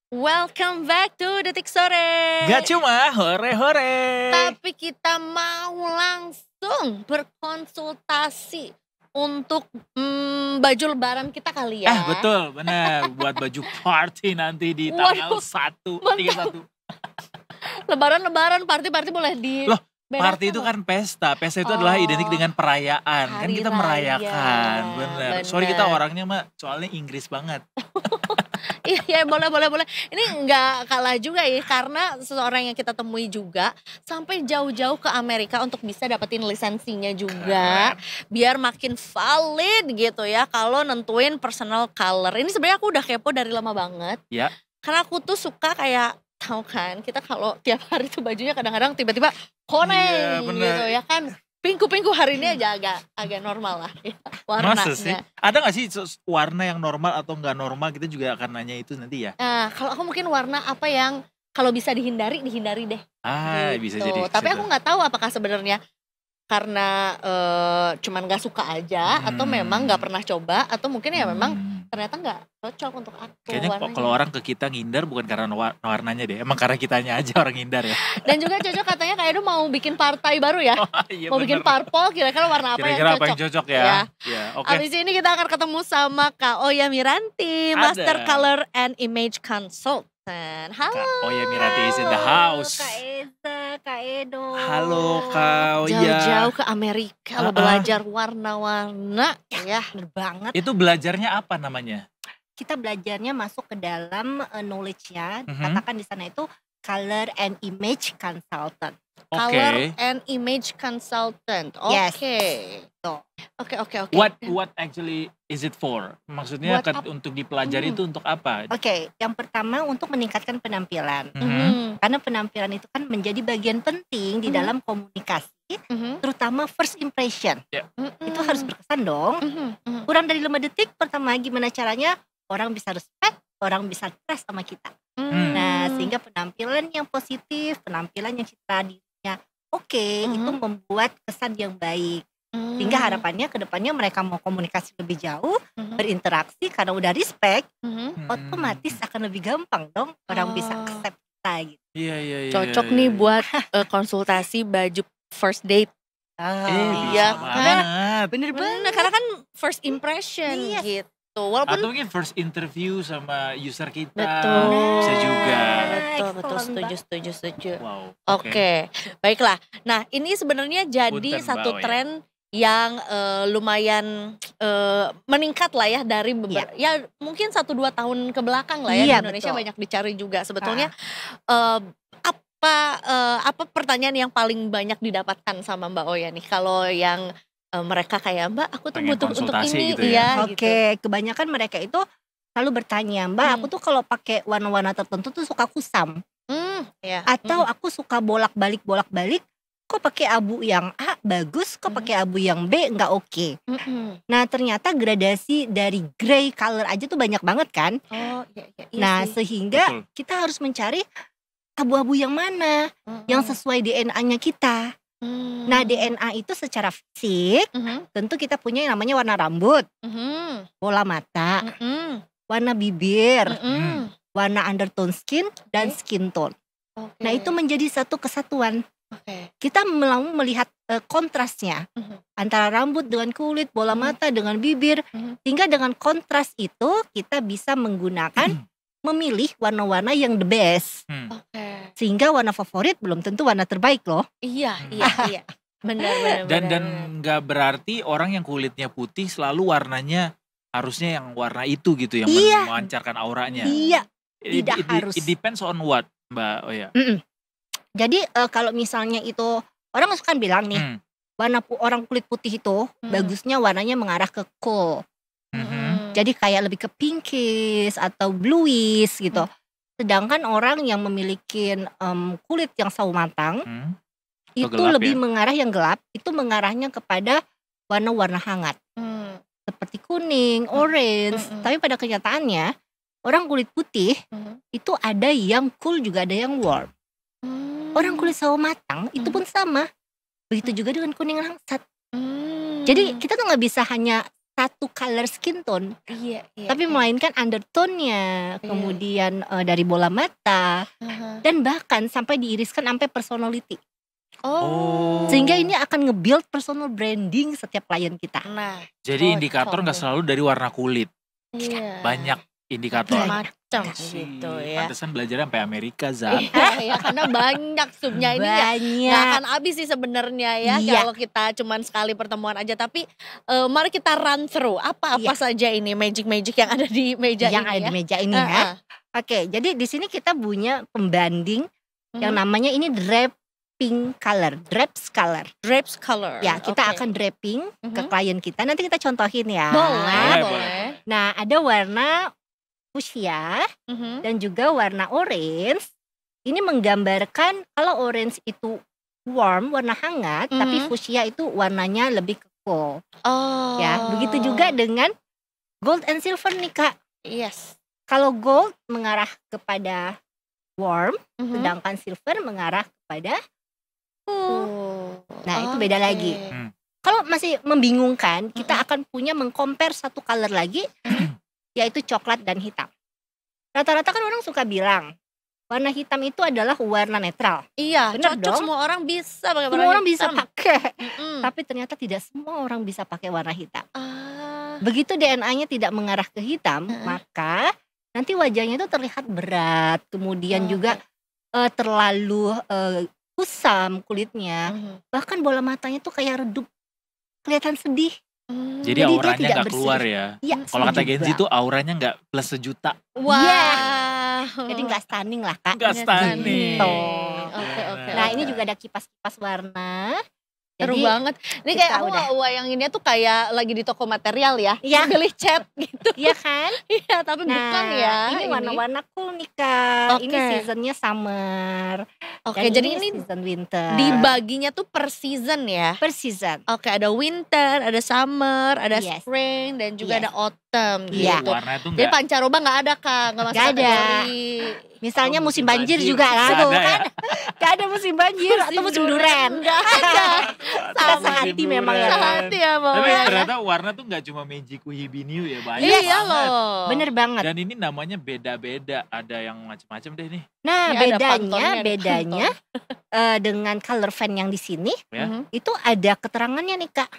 Welcome back to Detik Sore. Gak cuma hore-hore. Tapi kita mau langsung berkonsultasi untuk baju lebaran kita kali ya. Betul, benar. Buat baju party nanti di Waduh, tanggal 1/31. Lebaran party boleh di Loh, bedakan Party itu loh. kan pesta. Pesta itu adalah Oh. identik dengan perayaan. Kan Hari kita raya, merayakan. Bener. Sorry kita bener. orangnya mah soalnya Inggris banget. Iya boleh. Ini nggak kalah juga ya karena seseorang yang kita temui juga sampai jauh-jauh ke Amerika untuk bisa dapetin lisensinya juga, biar makin valid gitu ya kalau nentuin personal color. Ini sebenarnya aku udah kepo dari lama banget. Ya. Karena aku tuh suka kayak tahu kan kita kalau tiap hari tuh bajunya kadang-kadang tiba-tiba koneng Iya, bener. gitu ya kan. Pinku hari ini aja agak normal lah ya, warnanya. Masa sih? Ada gak sih warna yang normal atau nggak normal? Kita juga akan nanya itu nanti ya. Nah, kalau aku mungkin warna apa yang kalau bisa dihindari deh. Bisa Gitu. jadi. Tapi aku nggak tahu apakah sebenarnya karena cuman nggak suka aja atau memang nggak pernah coba atau mungkin ya memang ternyata nggak cocok untuk aku. Kayaknya warnanya. kalau orang ke kita ngindar bukan karena warnanya deh. Emang karena kitanya aja orang ngindar ya. Dan juga cocok katanya kayak itu mau bikin partai baru ya. Iya, Mau bikin bener. parpol kira-kira warna apa Kira-kira yang apa cocok. yang cocok ya? Ya. Ya, oke. Abis ini kita akan ketemu sama Kak Oya Miranti, Master Ada. Color and Image Consultant. Halo. Kak Oya Miranti is in the house. Kak Eza, Kak Edo. Halo Kak Oya. Jauh-jauh ke Amerika lo Ah, ah. belajar warna-warna ya. Bener banget. Itu belajarnya apa namanya? Kita belajarnya masuk ke dalam knowledge-nya. Mhm. Katakan di sana itu color and image consultant. Oke. Color and Image Consultant. Oke. Yes. Tuh. Oke. What actually is it for? Maksudnya Buat apa? untuk dipelajari itu untuk apa? Oke, yang pertama untuk meningkatkan penampilan. Mhm. Karena penampilan itu kan menjadi bagian penting di Mhm. dalam komunikasi, Mhm. terutama first impression. Itu harus berkesan dong. Mhm. Kurang dari 5 detik, pertama gimana caranya orang bisa respect, orang bisa trust sama kita. Nah, sehingga penampilan yang positif, penampilan yang citra dirinya oke, itu membuat kesan yang baik. Sehingga harapannya ke depannya mereka mau komunikasi lebih jauh, berinteraksi karena udah respect, otomatis akan lebih gampang dong orang bisa accept kita gitu. Iya. Cocok nih buat konsultasi baju first date. Iya kan? banget. Bener Bener, karena kan first impression Yes. gitu. Walaupun Atau mungkin first interview sama user kita. betul. Bisa juga. Betul, Excellent setuju. Wow. Oke, baiklah. Nah ini sebenarnya jadi Punten, satu Mbak Oya. tren yang lumayan meningkat lah ya dari ya mungkin 1-2 tahun ke belakang lah ya, Iya, di Indonesia betul. banyak dicari juga. Sebetulnya apa pertanyaan yang paling banyak didapatkan sama Mbak Oya nih? Kalau yang mereka kayak, Mbak aku tuh Pengen butuh untuk konsultasi ini, gitu ya? iya gitu. Oke, kebanyakan mereka itu selalu bertanya, Mbak aku tuh kalau pakai warna-warna tertentu tuh suka kusam. Ya. Atau aku suka bolak-balik, kok pakai abu yang A bagus, kok pakai abu yang B nggak oke. Nah ternyata gradasi dari gray color aja tuh banyak banget kan. Oh iya Nah sih. sehingga Betul. kita harus mencari abu-abu yang mana yang sesuai DNA-nya kita. Nah DNA itu secara fisik tentu kita punya yang namanya warna rambut, bola mata, warna bibir, warna undertone skin, dan skin tone. Nah itu menjadi satu kesatuan. Kita mau melihat kontrasnya antara rambut dengan kulit, bola mata dengan bibir, sehingga dengan kontras itu kita bisa menggunakan memilih warna-warna yang the best. Sehingga warna favorit belum tentu warna terbaik loh. Iya. Benar. Dan nggak berarti orang yang kulitnya putih selalu warnanya harusnya yang warna itu gitu yang Iya. memancarkan auranya. Iya. It- tidak it- harus. It depends on what, Mbak Oya. Jadi kalau misalnya itu orang suka bilang nih, orang kulit putih itu bagusnya warnanya mengarah ke cool. Jadi kayak lebih ke pinkish atau bluish gitu. Sedangkan orang yang memiliki kulit yang sawo matang itu gelap lebih ya? mengarah yang gelap, itu mengarahnya kepada warna-warna hangat. Seperti kuning, orange. Tapi pada kenyataannya orang kulit putih itu ada yang cool juga ada yang warm. Orang kulit sawo matang itu pun sama. Begitu juga dengan kuning langsat. Jadi kita tuh nggak bisa hanya satu color skin tone, Iya. tapi melainkan undertone-nya, kemudian dari bola mata, dan bahkan sampai diiriskan sampai personality. Oh. Sehingga ini akan nge-build personal branding setiap klien kita. Nah, Jadi indikator nggak selalu dari warna kulit. iya. Banyak indikator. macam gitu ya. Pantesan belajar sampai Amerika, Zak. Iya, karena banyak subnya ini ya. Banyak. Gak akan habis sih sebenarnya ya Iya. kalau kita cuman sekali pertemuan aja. Tapi mari kita run through apa-apa saja ini magic yang ada di meja yang ini ada ya. di meja ini ya. Oke, jadi di sini kita punya pembanding yang namanya ini draping color, drapes color. Drapes color. Ya, kita Oke. akan draping ke klien kita. Nanti kita contohin ya. Boleh. Nah, ada warna fuchsia dan juga warna orange. Ini menggambarkan kalau orange itu warm, warna hangat, tapi fuchsia itu warnanya lebih ke cool. Oh. Ya, begitu juga dengan gold and silver nih Kak. Yes. Kalau gold mengarah kepada warm, sedangkan silver mengarah kepada cool. Nah, itu beda lagi. Kalau masih membingungkan, kita akan punya mengcompare satu color lagi, yaitu coklat dan hitam. Rata-rata kan orang suka bilang, warna hitam itu adalah warna netral. Iya, Benar cocok dong. semua orang bisa pakai warna Semua orang bisa hitam. pakai. Mm-mm. Tapi ternyata tidak semua orang bisa pakai warna hitam. Ah. Begitu DNA-nya tidak mengarah ke hitam, maka nanti wajahnya itu terlihat berat, kemudian juga terlalu kusam kulitnya, bahkan bola matanya tuh kayak redup, kelihatan sedih. Jadi dia auranya tidak nggak keluar ya. Iya, Kalau kata setuju Genzi banget. tuh auranya nggak plus sejuta. Wah. Jadi nggak stunning lah Kak. Nggak stunning. Gitu. Oke. Nah ini juga ada kipas-kipas warna. Seru Jadi, banget. Ini kita kayak aku udah. bayanginnya tuh kayak lagi di toko material ya. Iya. Pilih cat gitu. Iya kan? Iya, tapi bukan ya. Ini warna-warna cool nih Kak. Ini Oke. seasonnya summer. Oke, Dan jadi ini season winter. dibaginya tuh per season ya. per season. Oke, ada winter, ada summer, ada Yes. spring, dan juga Yes. ada autumn Iya. gitu. Warna itu Jadi nggak. pancaroba nggak ada Kak, nggak masuk Nggak ada. kategori. Misalnya Oh, musim musim banjir banjir. juga lah Nggak tuh ada ya? kan. Gak ada musim banjir atau musim duren. Nggak ada. Kita sehati memang ya. Sehati ya Mbak Tapi Oya. ternyata warna tuh nggak cuma Meiji Kuhibiniu ya, banyak Iya banget. loh. Bener banget. Dan ini namanya beda-beda, ada yang macam-macam deh nih. Nah Ini ada bedanya pantonnya, ada dengan color fan yang di sini Ya. itu ada keterangannya nih Kak.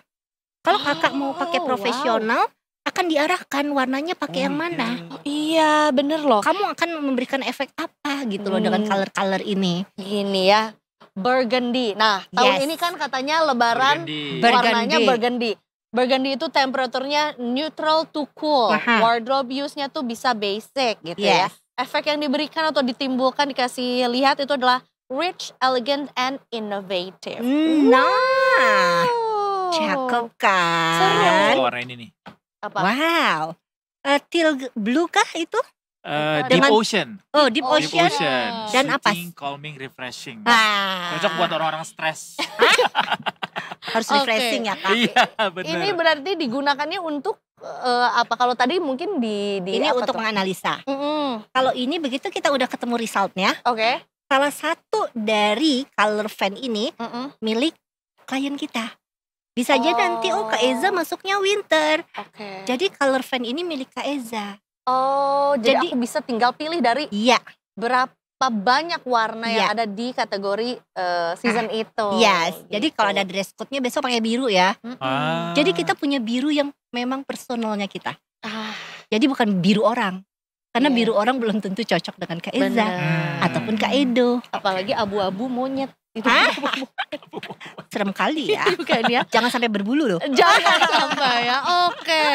Kalau Kakak mau pakai wow. profesional akan diarahkan warnanya pakai yang Oh, mana. Oh, iya, bener loh. Kamu akan memberikan efek apa gitu loh dengan color-color ini. Gini ya, burgundy. Nah, tahun Yes. ini kan katanya lebaran Burgundy. warnanya Burgundy. burgundy. Burgundy itu temperaturnya neutral to cool. Aha. Wardrobe use-nya tuh bisa basic gitu ya. Yes. Efek yang diberikan atau ditimbulkan dikasih lihat itu adalah rich, elegant, and innovative. Nah, Oh. cakep Ini yang kan? suka warna ini nih. Apa? Wow. Teal blue kah itu? Deep Dengan- Ocean. Oh, deep Oh, Deep ocean. Ocean. Dan apa? Soothing, calming, refreshing. Ah, Cocok buat orang-orang stres. harus Oke. refreshing ya kak. Iya Ini benar. berarti digunakannya untuk apa? Kalau tadi mungkin di Ini apa untuk tuh? menganalisa. Mm-mm. Kalau ini begitu kita udah ketemu resultnya, Oke. salah satu dari color fan ini Mm-mm. milik klien kita. Bisa aja nanti Kak Eza masuknya winter. Oke. Jadi color fan ini milik Kak Eza. Oh, jadi Jadi- aku bisa tinggal pilih dari Iya, berapa banyak warna yang Iya. ada di kategori season itu. yes. Jadi gitu. kalau ada dress code-nya besok pakai biru ya. Mm-mm. Ah. Jadi kita punya biru yang memang personalnya kita. Ah, Jadi bukan biru orang. Karena Iya. biru orang belum tentu cocok dengan Kak Eza. bener. Ataupun Kak Edo. Apalagi abu-abu monyet. Itu Hah? Serem kali ya. bukan ya? Jangan sampai berbulu loh. Jangan sampai ya. Oke.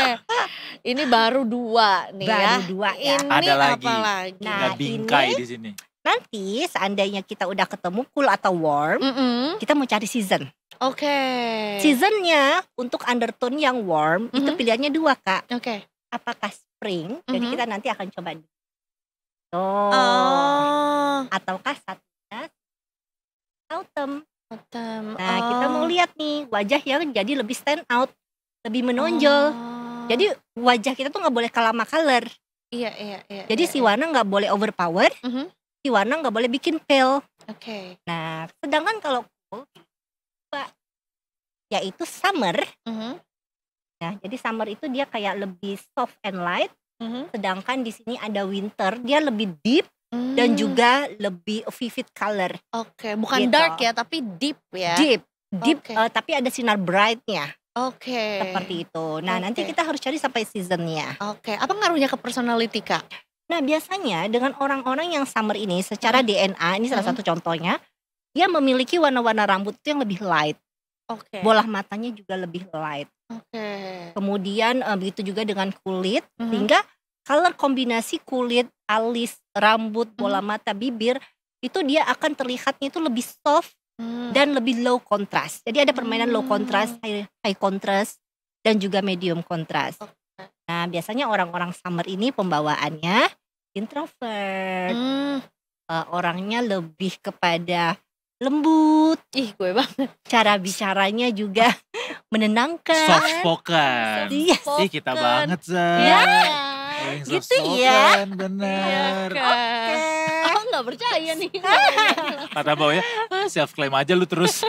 Ini baru 2 nih ya. Baru 2 ya. Ini Ada lagi. apa lagi? Nah, Nggak bingkai ini- di sini. Nanti seandainya kita udah ketemu cool atau warm, Mm-mm. kita mau cari season. Oke. Seasonnya untuk undertone yang warm itu Mhm. pilihannya 2 Kak. Oke. Apakah spring? Jadi Mhm. kita nanti akan coba. Oh. Ataukah satunya autumn. Autumn. Nah kita mau Oh. lihat nih wajah yang jadi lebih stand out, lebih menonjol. Oh. Jadi wajah kita tuh nggak boleh kalah sama color. iya iya. Jadi si warna nggak boleh overpower, Mhm. si warna nggak boleh bikin pale. Oke. Nah sedangkan kalau cool, yaitu summer. Mhm. Nah jadi summer itu dia kayak lebih soft and light. Mhm. Sedangkan di sini ada winter, dia lebih deep dan Hmm. juga lebih vivid color. Oke, bukan Gitu. dark ya, tapi deep ya. Deep, Oke. tapi ada sinar brightnya Oke. seperti itu. Nah nanti Oke. kita harus cari sampai seasonnya. Oke, apa ngaruhnya ke personality Kak? Nah biasanya dengan orang-orang yang summer ini secara DNA, ini salah Mhm. satu contohnya, dia memiliki warna-warna rambut itu yang lebih light. Oke. Bolah matanya juga lebih light. Oke. Kemudian begitu juga dengan kulit, Mhm. sehingga color kombinasi kulit, alis, rambut, bola mata, bibir, itu dia akan terlihatnya itu lebih soft Hmm. dan lebih low contrast. Jadi ada permainan low contrast, high contrast, dan juga medium contrast. Oke. Nah biasanya orang-orang summer ini pembawaannya introvert, Hmm. orangnya lebih kepada lembut, Ih, gue banget. cara bicaranya juga menenangkan. Soft spoken. Iya. Ih kita banget Zah. Ya. Yang soft Gitu ya. spoken, bener. Aku nggak percaya nih. Kata bawahnya, self claim aja lu terus.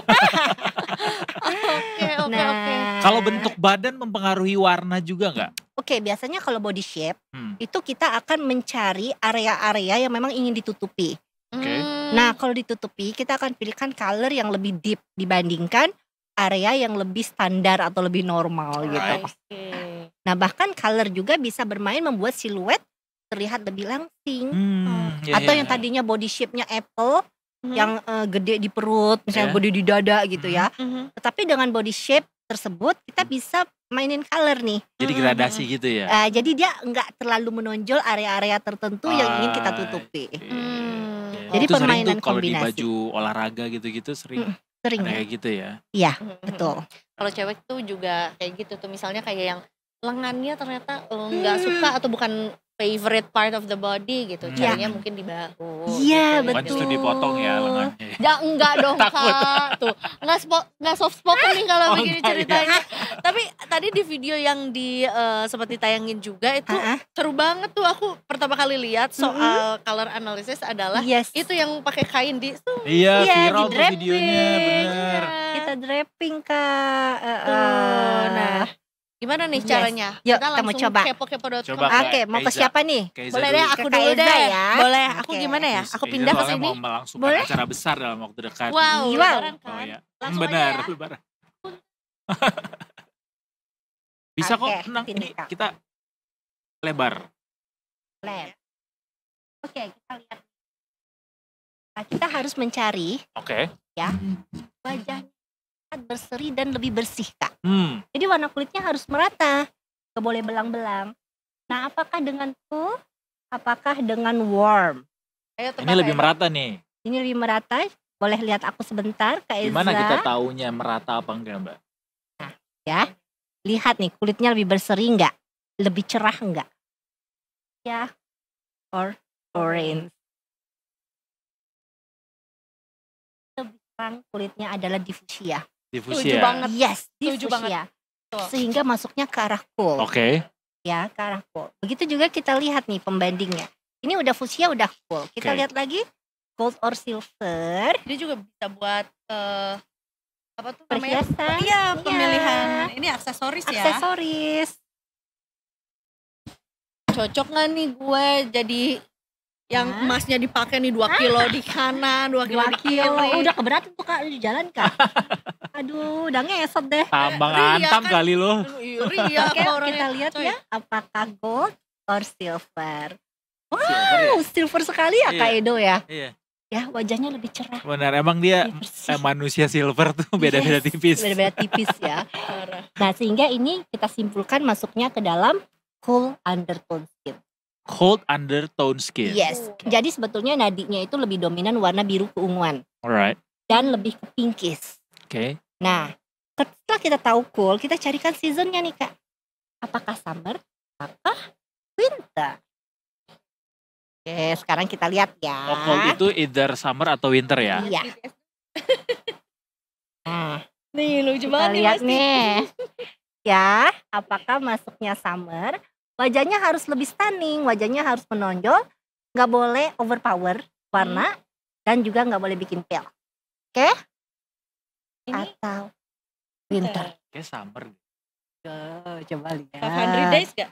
Oke, oke, Nah, oke. Kalau bentuk badan mempengaruhi warna juga nggak? Oke, biasanya kalau body shape Hmm. itu kita akan mencari area-area yang memang ingin ditutupi. Oke. Nah, kalau ditutupi kita akan pilihkan color yang lebih deep dibandingkan area yang lebih standar atau lebih normal gitu. Oke. Nah, bahkan color juga bisa bermain membuat siluet terlihat lebih langsing. Ya, Atau ya, yang ya. tadinya body shape-nya apple Mhm. yang gede di perut, misalnya Ya. gede di dada gitu ya. Mhm. Tetapi dengan body shape tersebut kita bisa mainin color nih. Jadi gradasi gitu ya. Jadi dia nggak terlalu menonjol area-area tertentu yang ingin kita tutupi. Hmm. Jadi Itu sering permainan tuh kalau di kombinasi. baju olahraga gitu-gitu sering Sering ada ya? kayak gitu ya. Iya, Mhm. betul. Kalau cewek tuh juga kayak gitu tuh, misalnya kayak yang lengannya ternyata nggak suka atau bukan favorite part of the body gitu, Iya. carinya mungkin di bahu. Iya, gitu. Bukan justru dipotong ya lengannya. Ya enggak dong Takut. Kak, tuh nggak soft spoken nih kalau Oh, begini enggak ya. ceritanya. Tapi tadi di video yang sempat ditayangin juga itu Ah, ah. seru banget tuh, aku pertama kali lihat soal color analysis adalah Yes. itu yang pakai kain di Iya, Iya, viral tuh di-draping. videonya, bener. Kita draping Kak. Tuh, nah gimana nih Yes. caranya? Yuk, Kita kita mau langsung coba. kepo-kepo.com. Coba, Kak. Oke, mau ke Kaiza. siapa nih? Kaiza Boleh dulu. deh, aku Ke dulu Kaiza deh. ya. Boleh, aku Oke. gimana ya? Aku Kaiza pindah ke soalnya sini. mau melangsungkan Boleh? acara besar dalam waktu dekat. Wow, Wow. lebaran Oh kan? ya. Langsung Benar, aja ya. lebaran. Bisa kok, Oke, tenang. sini, Ini Kak. kita lebar. Lab. Oke, kita lihat Nah, kita harus mencari Oke. wajahnya berseri dan lebih bersih, Kak. Hmm. Jadi warna kulitnya harus merata, nggak boleh belang-belang. Nah, apakah dengan cool? Apakah dengan warm? Ayo Ini tebak, lebih ayo. merata nih. Ini lebih merata. Boleh lihat aku sebentar, Kak Eza. Gimana kita taunya merata apa enggak, Mbak? Ya, lihat nih kulitnya lebih berseri nggak? Lebih cerah nggak? Ya, or orange. Lebih terang kulitnya adalah diffusia. Difusi Setuju ya? banget. Yes, Setuju diffusia. Betul. Sehingga masuknya ke arah cool. Oke. Ya, ke arah cool. Begitu juga kita lihat nih pembandingnya. Ini udah fuchsia, udah cool. Kita Oke. lihat lagi gold or silver. Dia juga bisa buat apa tuh namanya? Perhiasan. Iya, Iya. pemilihan ini aksesoris ya. Aksesoris. Cocok nggak nih gue jadi yang Hah? emasnya dipakai nih 2 kilo di kanan, 2 kilo 2 di kiri. kilo. Udah keberatan tuh Kak di jalan Kak. Aduh, udah ngesot deh. Tambang Ria antam kan. kali lo. Iya, Oke, orangnya. kita lihat Coy. ya apakah gold or silver. Silver ya? Wow, silver sekali ya Kak Iya. Edo ya. Iya. Ya, wajahnya lebih cerah, Benar, emang dia lebih bersih. manusia silver tuh beda-beda Yes, tipis. Beda-beda tipis ya. Parah. Nah, sehingga ini kita simpulkan masuknya ke dalam cool undertone skin. Cold undertone skin. Yes. Jadi sebetulnya nadinya itu lebih dominan warna biru keunguan Alright. dan lebih ke pinkish. Oke. Nah, setelah kita tahu cool, kita carikan seasonnya nih Kak. Apakah summer? Apakah winter? Oke, sekarang kita lihat ya. Oh, cold itu either summer atau winter ya? Iya. Nah, Nih lucu kita banget nih lihat pasti. nih. Ya, apakah masuknya summer? Wajahnya harus lebih stunning, wajahnya harus menonjol, nggak boleh overpower warna, dan juga nggak boleh bikin pale. Oke? Ini Atau winter. Kayak summer. Coba lihat. 500 days gak?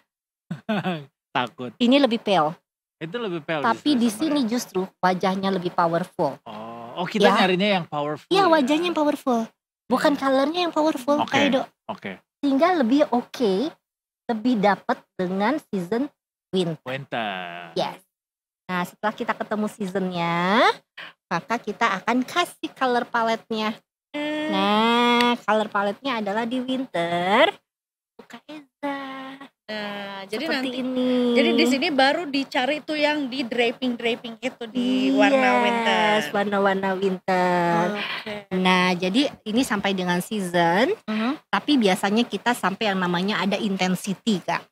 Takut. Ini lebih pale, Itu lebih pale. tapi justru di summer sini ya? justru wajahnya lebih powerful. Oh, kita Ya. nyarinya yang powerful. Iya, ya? wajahnya yang powerful, bukan colornya yang powerful, Oke. Kak Edo. Oke. Sehingga lebih oke, lebih dapat dengan season winter. Winter. Yes. Nah, setelah kita ketemu seasonnya, maka kita akan kasih color palette-nya. Nah, color palette-nya adalah di winter. Kak Eza. Nah, jadi Seperti nanti ini. jadi di sini baru dicari tuh yang di draping itu di warna winter. Yes, warna-warna winter. Oke. Nah, jadi ini sampai dengan season, tapi biasanya kita sampai yang namanya ada intensity, Kak.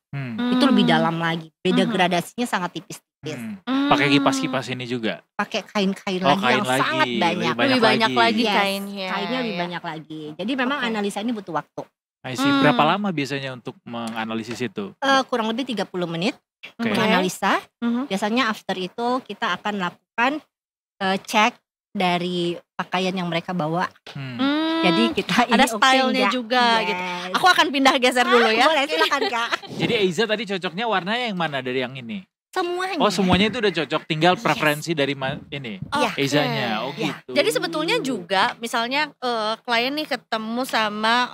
Itu lebih dalam lagi. Beda Mhm. gradasinya sangat tipis-tipis. Pakai kipas-kipas ini juga. Pakai kain-kain Oh, lagi kain yang lagi. sangat banyak. Lebih banyak lagi Yes, kainnya. kainnya lebih ya. banyak lagi. Jadi memang Oke. analisa ini butuh waktu. I see. Berapa lama biasanya untuk menganalisis itu? Kurang lebih 30 menit Oke. untuk analisa. Mhm. Biasanya after itu kita akan lakukan cek dari pakaian yang mereka bawa. Jadi kita ini ada oke stylenya nggak? juga Yes. gitu. Aku akan pindah geser dulu ya. Boleh, silakan Kak. Jadi Eiza tadi cocoknya warnanya yang mana dari yang ini? Semuanya. Oh, semuanya itu udah cocok. Tinggal Yes. preferensi dari ini. Iya. Eizanya. Oh, Iya. gitu. Jadi sebetulnya juga misalnya klien nih ketemu sama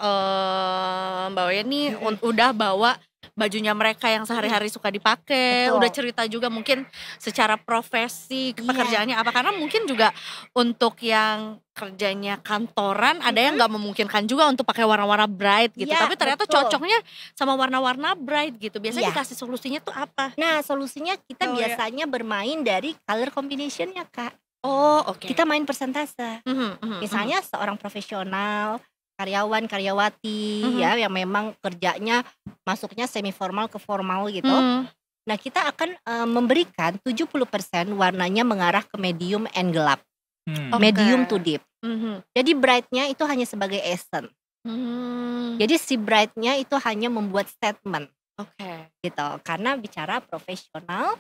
Mbak Oya nih udah bawa bajunya mereka yang sehari-hari suka dipakai, Betul. udah cerita juga mungkin secara profesi Iya. pekerjaannya apa, karena mungkin juga untuk yang kerjanya kantoran ada yang nggak memungkinkan juga untuk pakai warna-warna bright gitu, Iya, tapi ternyata betul. cocoknya sama warna-warna bright gitu. Biasanya Iya. dikasih solusinya tuh apa? Nah, solusinya kita Oh, ya. biasanya bermain dari color combination-nya, Kak. Oh, oke. Kita main persentase. Mhm, mhm, Misalnya seorang profesional, karyawan, karyawati Mhm. ya yang memang kerjanya masuknya semi formal ke formal gitu. mhm. Nah, kita akan memberikan 70% warnanya mengarah ke medium and gelap. Oke. Medium to deep. Mhm. Jadi brightnya itu hanya sebagai essence. Hmm, Jadi si brightnya itu hanya membuat statement oke. gitu. Karena bicara profesional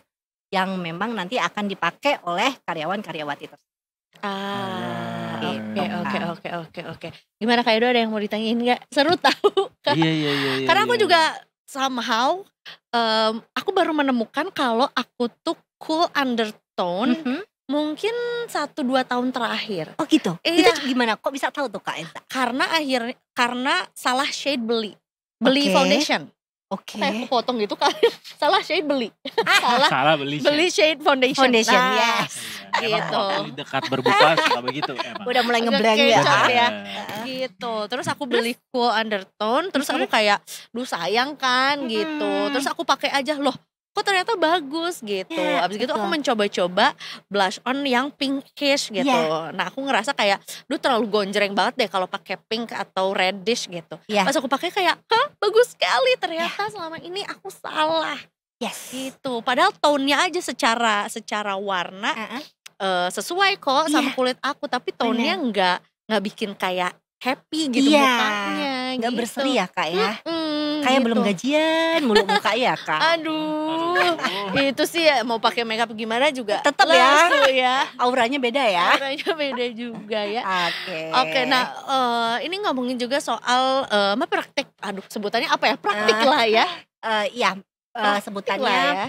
yang memang nanti akan dipakai oleh karyawan-karyawati tersebut. Ah, Gitu, oke. Gimana Kak Edo, ada yang mau ditanyain nggak? Seru tahu. Iya. Karena aku juga somehow aku baru menemukan kalau aku tuh cool undertone Mhm. mungkin 1-2 tahun terakhir. Oh gitu. Iya. Itu gimana? Kok bisa tahu tuh Kak Eza? Karena salah shade beli Oke. foundation. Oke. Kayak kepotong gitu kan. Salah shade beli. Salah beli. Beli shade foundation. Foundation, Nah, yes. Iya, emang gitu. waktu dekat berbuka suka begitu emang. Udah mulai Agak ngeblend ya. kecap ya. Nah. Gitu. Terus aku beli cool undertone, terus aku kayak duh sayang kan gitu. Terus aku pakai aja loh. Kok ternyata bagus gitu. Ya, Abis gitu aku betul. mencoba-coba blush on yang pinkish gitu. Ya. Nah, aku ngerasa kayak duh terlalu gonjreng banget deh kalau pakai pink atau reddish gitu. Ya. Pas aku pakai kayak, "Hah, bagus sekali." Ternyata selama ini aku salah Yes. gitu. Padahal tone-nya aja secara warna Heeh. sesuai kok sama Iya. kulit aku, tapi tone-nya nggak bikin kayak happy gitu Iya. mukanya Nggak gitu. berseri ya kak ya. gitu. Kayak belum gajian mulu muka ya kak. Aduh, itu sih ya mau pakai makeup gimana juga Tetep ya. lesu ya. Auranya beda ya. Warnanya beda juga ya. Oke. Oke, nah ini ngomongin juga soal praktek, aduh sebutannya apa ya? Praktik lah ya. Iya, Praktik sebutannya lah ya.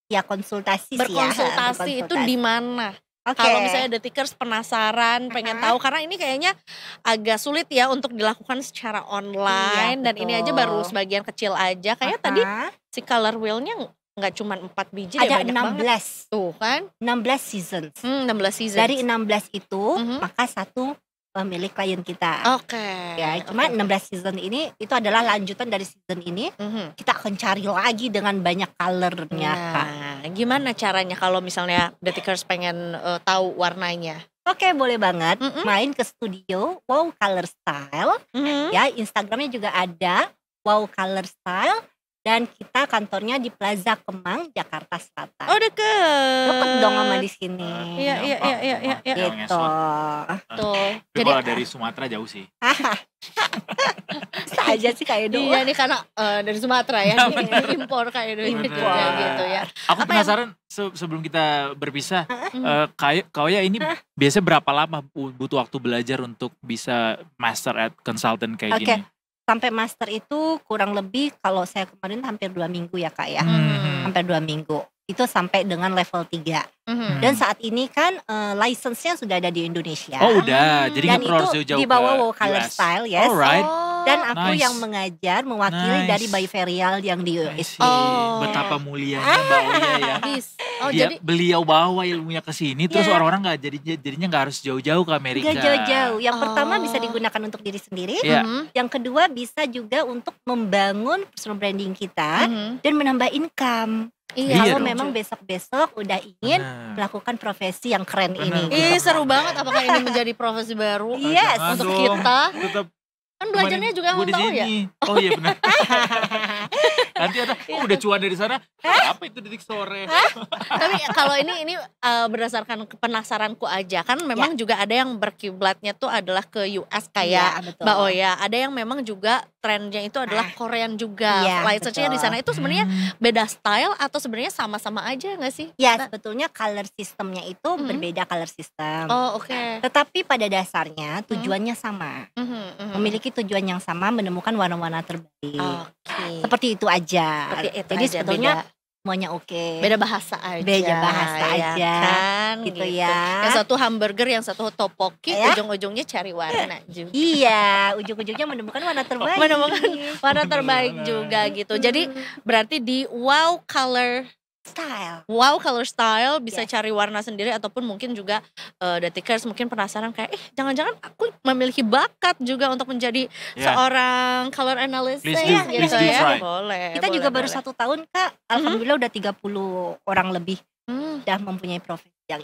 ya konsultasi sih ya. Berkonsultasi itu di mana? Oke. Kalau misalnya detikers penasaran, pengen tahu karena ini kayaknya agak sulit ya untuk dilakukan secara online Iya, dan ini aja betul. baru sebagian kecil aja. Kayaknya tadi Aha. si color wheel-nya nggak cuma 4 biji deh, ada banyak banget. 16. Tuh kan? 16 seasons. 16 season. Dari 16 itu Mhm. maka satu milik klien kita. Oke. Ya, cuma 16 season ini itu adalah lanjutan dari season ini. Mhm. Kita akan cari lagi dengan banyak colornya kak. Nah, gimana caranya kalau misalnya detikers pengen tahu warnanya? Oke, boleh banget Mm-mm. main ke studio Wow Color Style. Mhm. Ya, Instagramnya juga ada Wow Color Style. Dan kita kantornya di Plaza Kemang, Jakarta Selatan. Oh deket. Deket dong sama di sini. Iya, iya, iya, iya, iya, iya. Gitu. Tuh. Tapi Jadi kalau dari Sumatera jauh sih. Bisa aja sih kayak Edo. iya nih karena dari Sumatera ya, impor kayak Edo Impor. juga gitu ya. Aku Apa penasaran sebelum kita berpisah, Hmm. kau ya ini biasanya berapa lama butuh waktu belajar untuk bisa master at consultant kayak Oke. gini? Sampai master itu kurang lebih kalau saya kemarin hampir 2 minggu ya kak ya. Hmm. Hampir 2 minggu. Itu sampai dengan level 3. Mhm. Dan saat ini kan license-nya sudah ada di Indonesia. Oh udah, jadi Dan nggak perlu itu jauh-jauh di bawah ke Wow Color US. Style, yes. Alright. Dan aku Nice. yang mengajar mewakili Nice. dari By Ferial yang di I US. see. Oh. Betapa mulianya Mbak Oya ya. Oh Dia, jadi beliau bawa ilmunya ke sini, terus Iya. orang-orang nggak jadinya nggak harus jauh-jauh ke Amerika. Gak jauh-jauh. Yang pertama Oh. bisa digunakan untuk diri sendiri. Iya. Mhm. Yang kedua bisa juga untuk membangun personal branding kita Mhm. dan menambah income. Iya. Iya Kalau dong. memang besok-besok udah ingin Benar. melakukan profesi yang keren Benar. ini. Ih gitu. seru banget, apakah ini menjadi profesi baru Yes. untuk Aduh, kita? tetap Kan belajarnya juga gua sama di Mbak Oya. sini. Oh iya benar. Nanti ada, udah cuan dari sana. Apa itu detik sore? Tapi kalau ini berdasarkan penasaranku aja, kan memang juga ada yang berkiblatnya tuh adalah ke US kayak Iya, betul. Mbak Oya. Ada yang memang juga trennya itu adalah Korean juga. Iya, License-nya di betul. sana itu sebenarnya beda style atau sebenarnya sama-sama aja nggak sih? Ya Nah, sebetulnya color systemnya itu berbeda color system. Oh oke. Tetapi pada dasarnya tujuannya sama. Mhm, mhm. Memiliki tujuan yang sama, menemukan warna-warna terbaik. Oke. Seperti itu aja. Seperti itu Jadi aja, sebetulnya beda. semuanya oke. Beda bahasa aja. Beda bahasa ya aja. kan, Gitu ya. Yang satu hamburger, yang satu tteokbokki, Ya. ujung-ujungnya cari warna juga. Iya, ujung-ujungnya menemukan warna terbaik. Menemukan warna terbaik juga gitu. Jadi berarti di Wow Color Style bisa Yes. cari warna sendiri ataupun mungkin juga detikers mungkin penasaran kayak jangan-jangan aku memiliki bakat juga untuk menjadi seorang color analyst Please ya do- gitu please do ya. try. Boleh. Kita juga baru boleh. 1 tahun Kak. Alhamdulillah udah 30 orang lebih Hmm. udah mempunyai profesi yang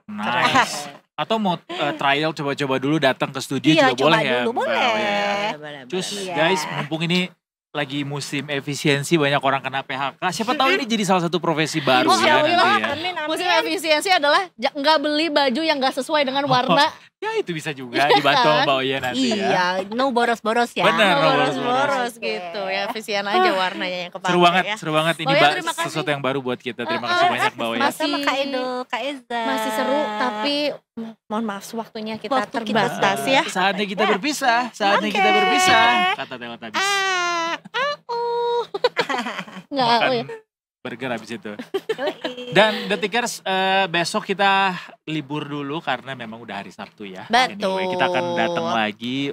Nice. Atau mau trial coba-coba dulu datang ke studio Iya, juga coba boleh ya. dulu, Mbak boleh. Oya. Boleh, Cus Iya. guys, mumpung ini lagi musim efisiensi, banyak orang kena PHK. Siapa tahu ini jadi salah satu profesi baru Insya ya Allah. nanti ya. Amin, amin. Musim efisiensi adalah nggak beli baju yang nggak sesuai dengan warna. Ya itu bisa juga dibantu sama Mbak Oya nanti ya. Iya, no boros-boros ya. Benar, no boros-boros Oke. gitu ya, efisien aja warnanya yang kepake ya. Seru banget ini Mbak Oya, Mbak, terima kasih. sesuatu yang baru buat kita. Terima kasih banyak Mbak Oya. Mas- Sama Kak Edo, Kak Eza. Masih seru tapi mohon maaf waktunya kita Waktu kita terbatas terbatas. ya. Saatnya kita berpisah, saatnya Oke. kita berpisah. Kata Teletubbies. Nggak Makan oh ya. burger habis itu. Yoi. Dan Detikers besok kita libur dulu karena memang udah hari Sabtu ya. Betul. Anyway, kita akan datang lagi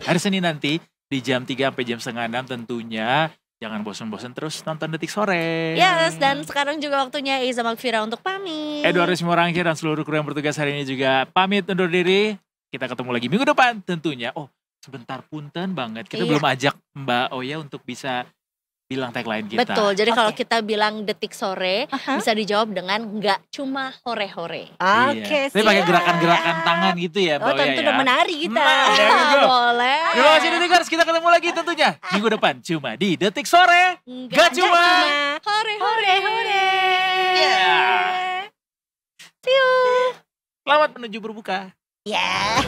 hari Senin nanti di jam 3 sampai jam setengah 6 tentunya. Jangan bosan-bosan terus nonton Detik Sore. Yes, dan sekarang juga waktunya Iza Magfira untuk pamit. Edward Simorangkir dan seluruh kru yang bertugas hari ini juga pamit undur diri. Kita ketemu lagi minggu depan tentunya. Oh, sebentar punten banget. Kita belum ajak Mbak Oya untuk bisa bilang tagline kita. Betul, jadi kalau kita bilang Detik Sore bisa dijawab dengan nggak cuma hore-hore. Oke, Tapi pakai gerakan-gerakan tangan gitu ya Mbak Oya tentu ya. udah menari kita. Boleh. Terima kasih Detikers, kita ketemu lagi tentunya minggu depan cuma di Detik Sore. Gak cuma hore-hore. Yeah. See you. Selamat menuju berbuka. Ya.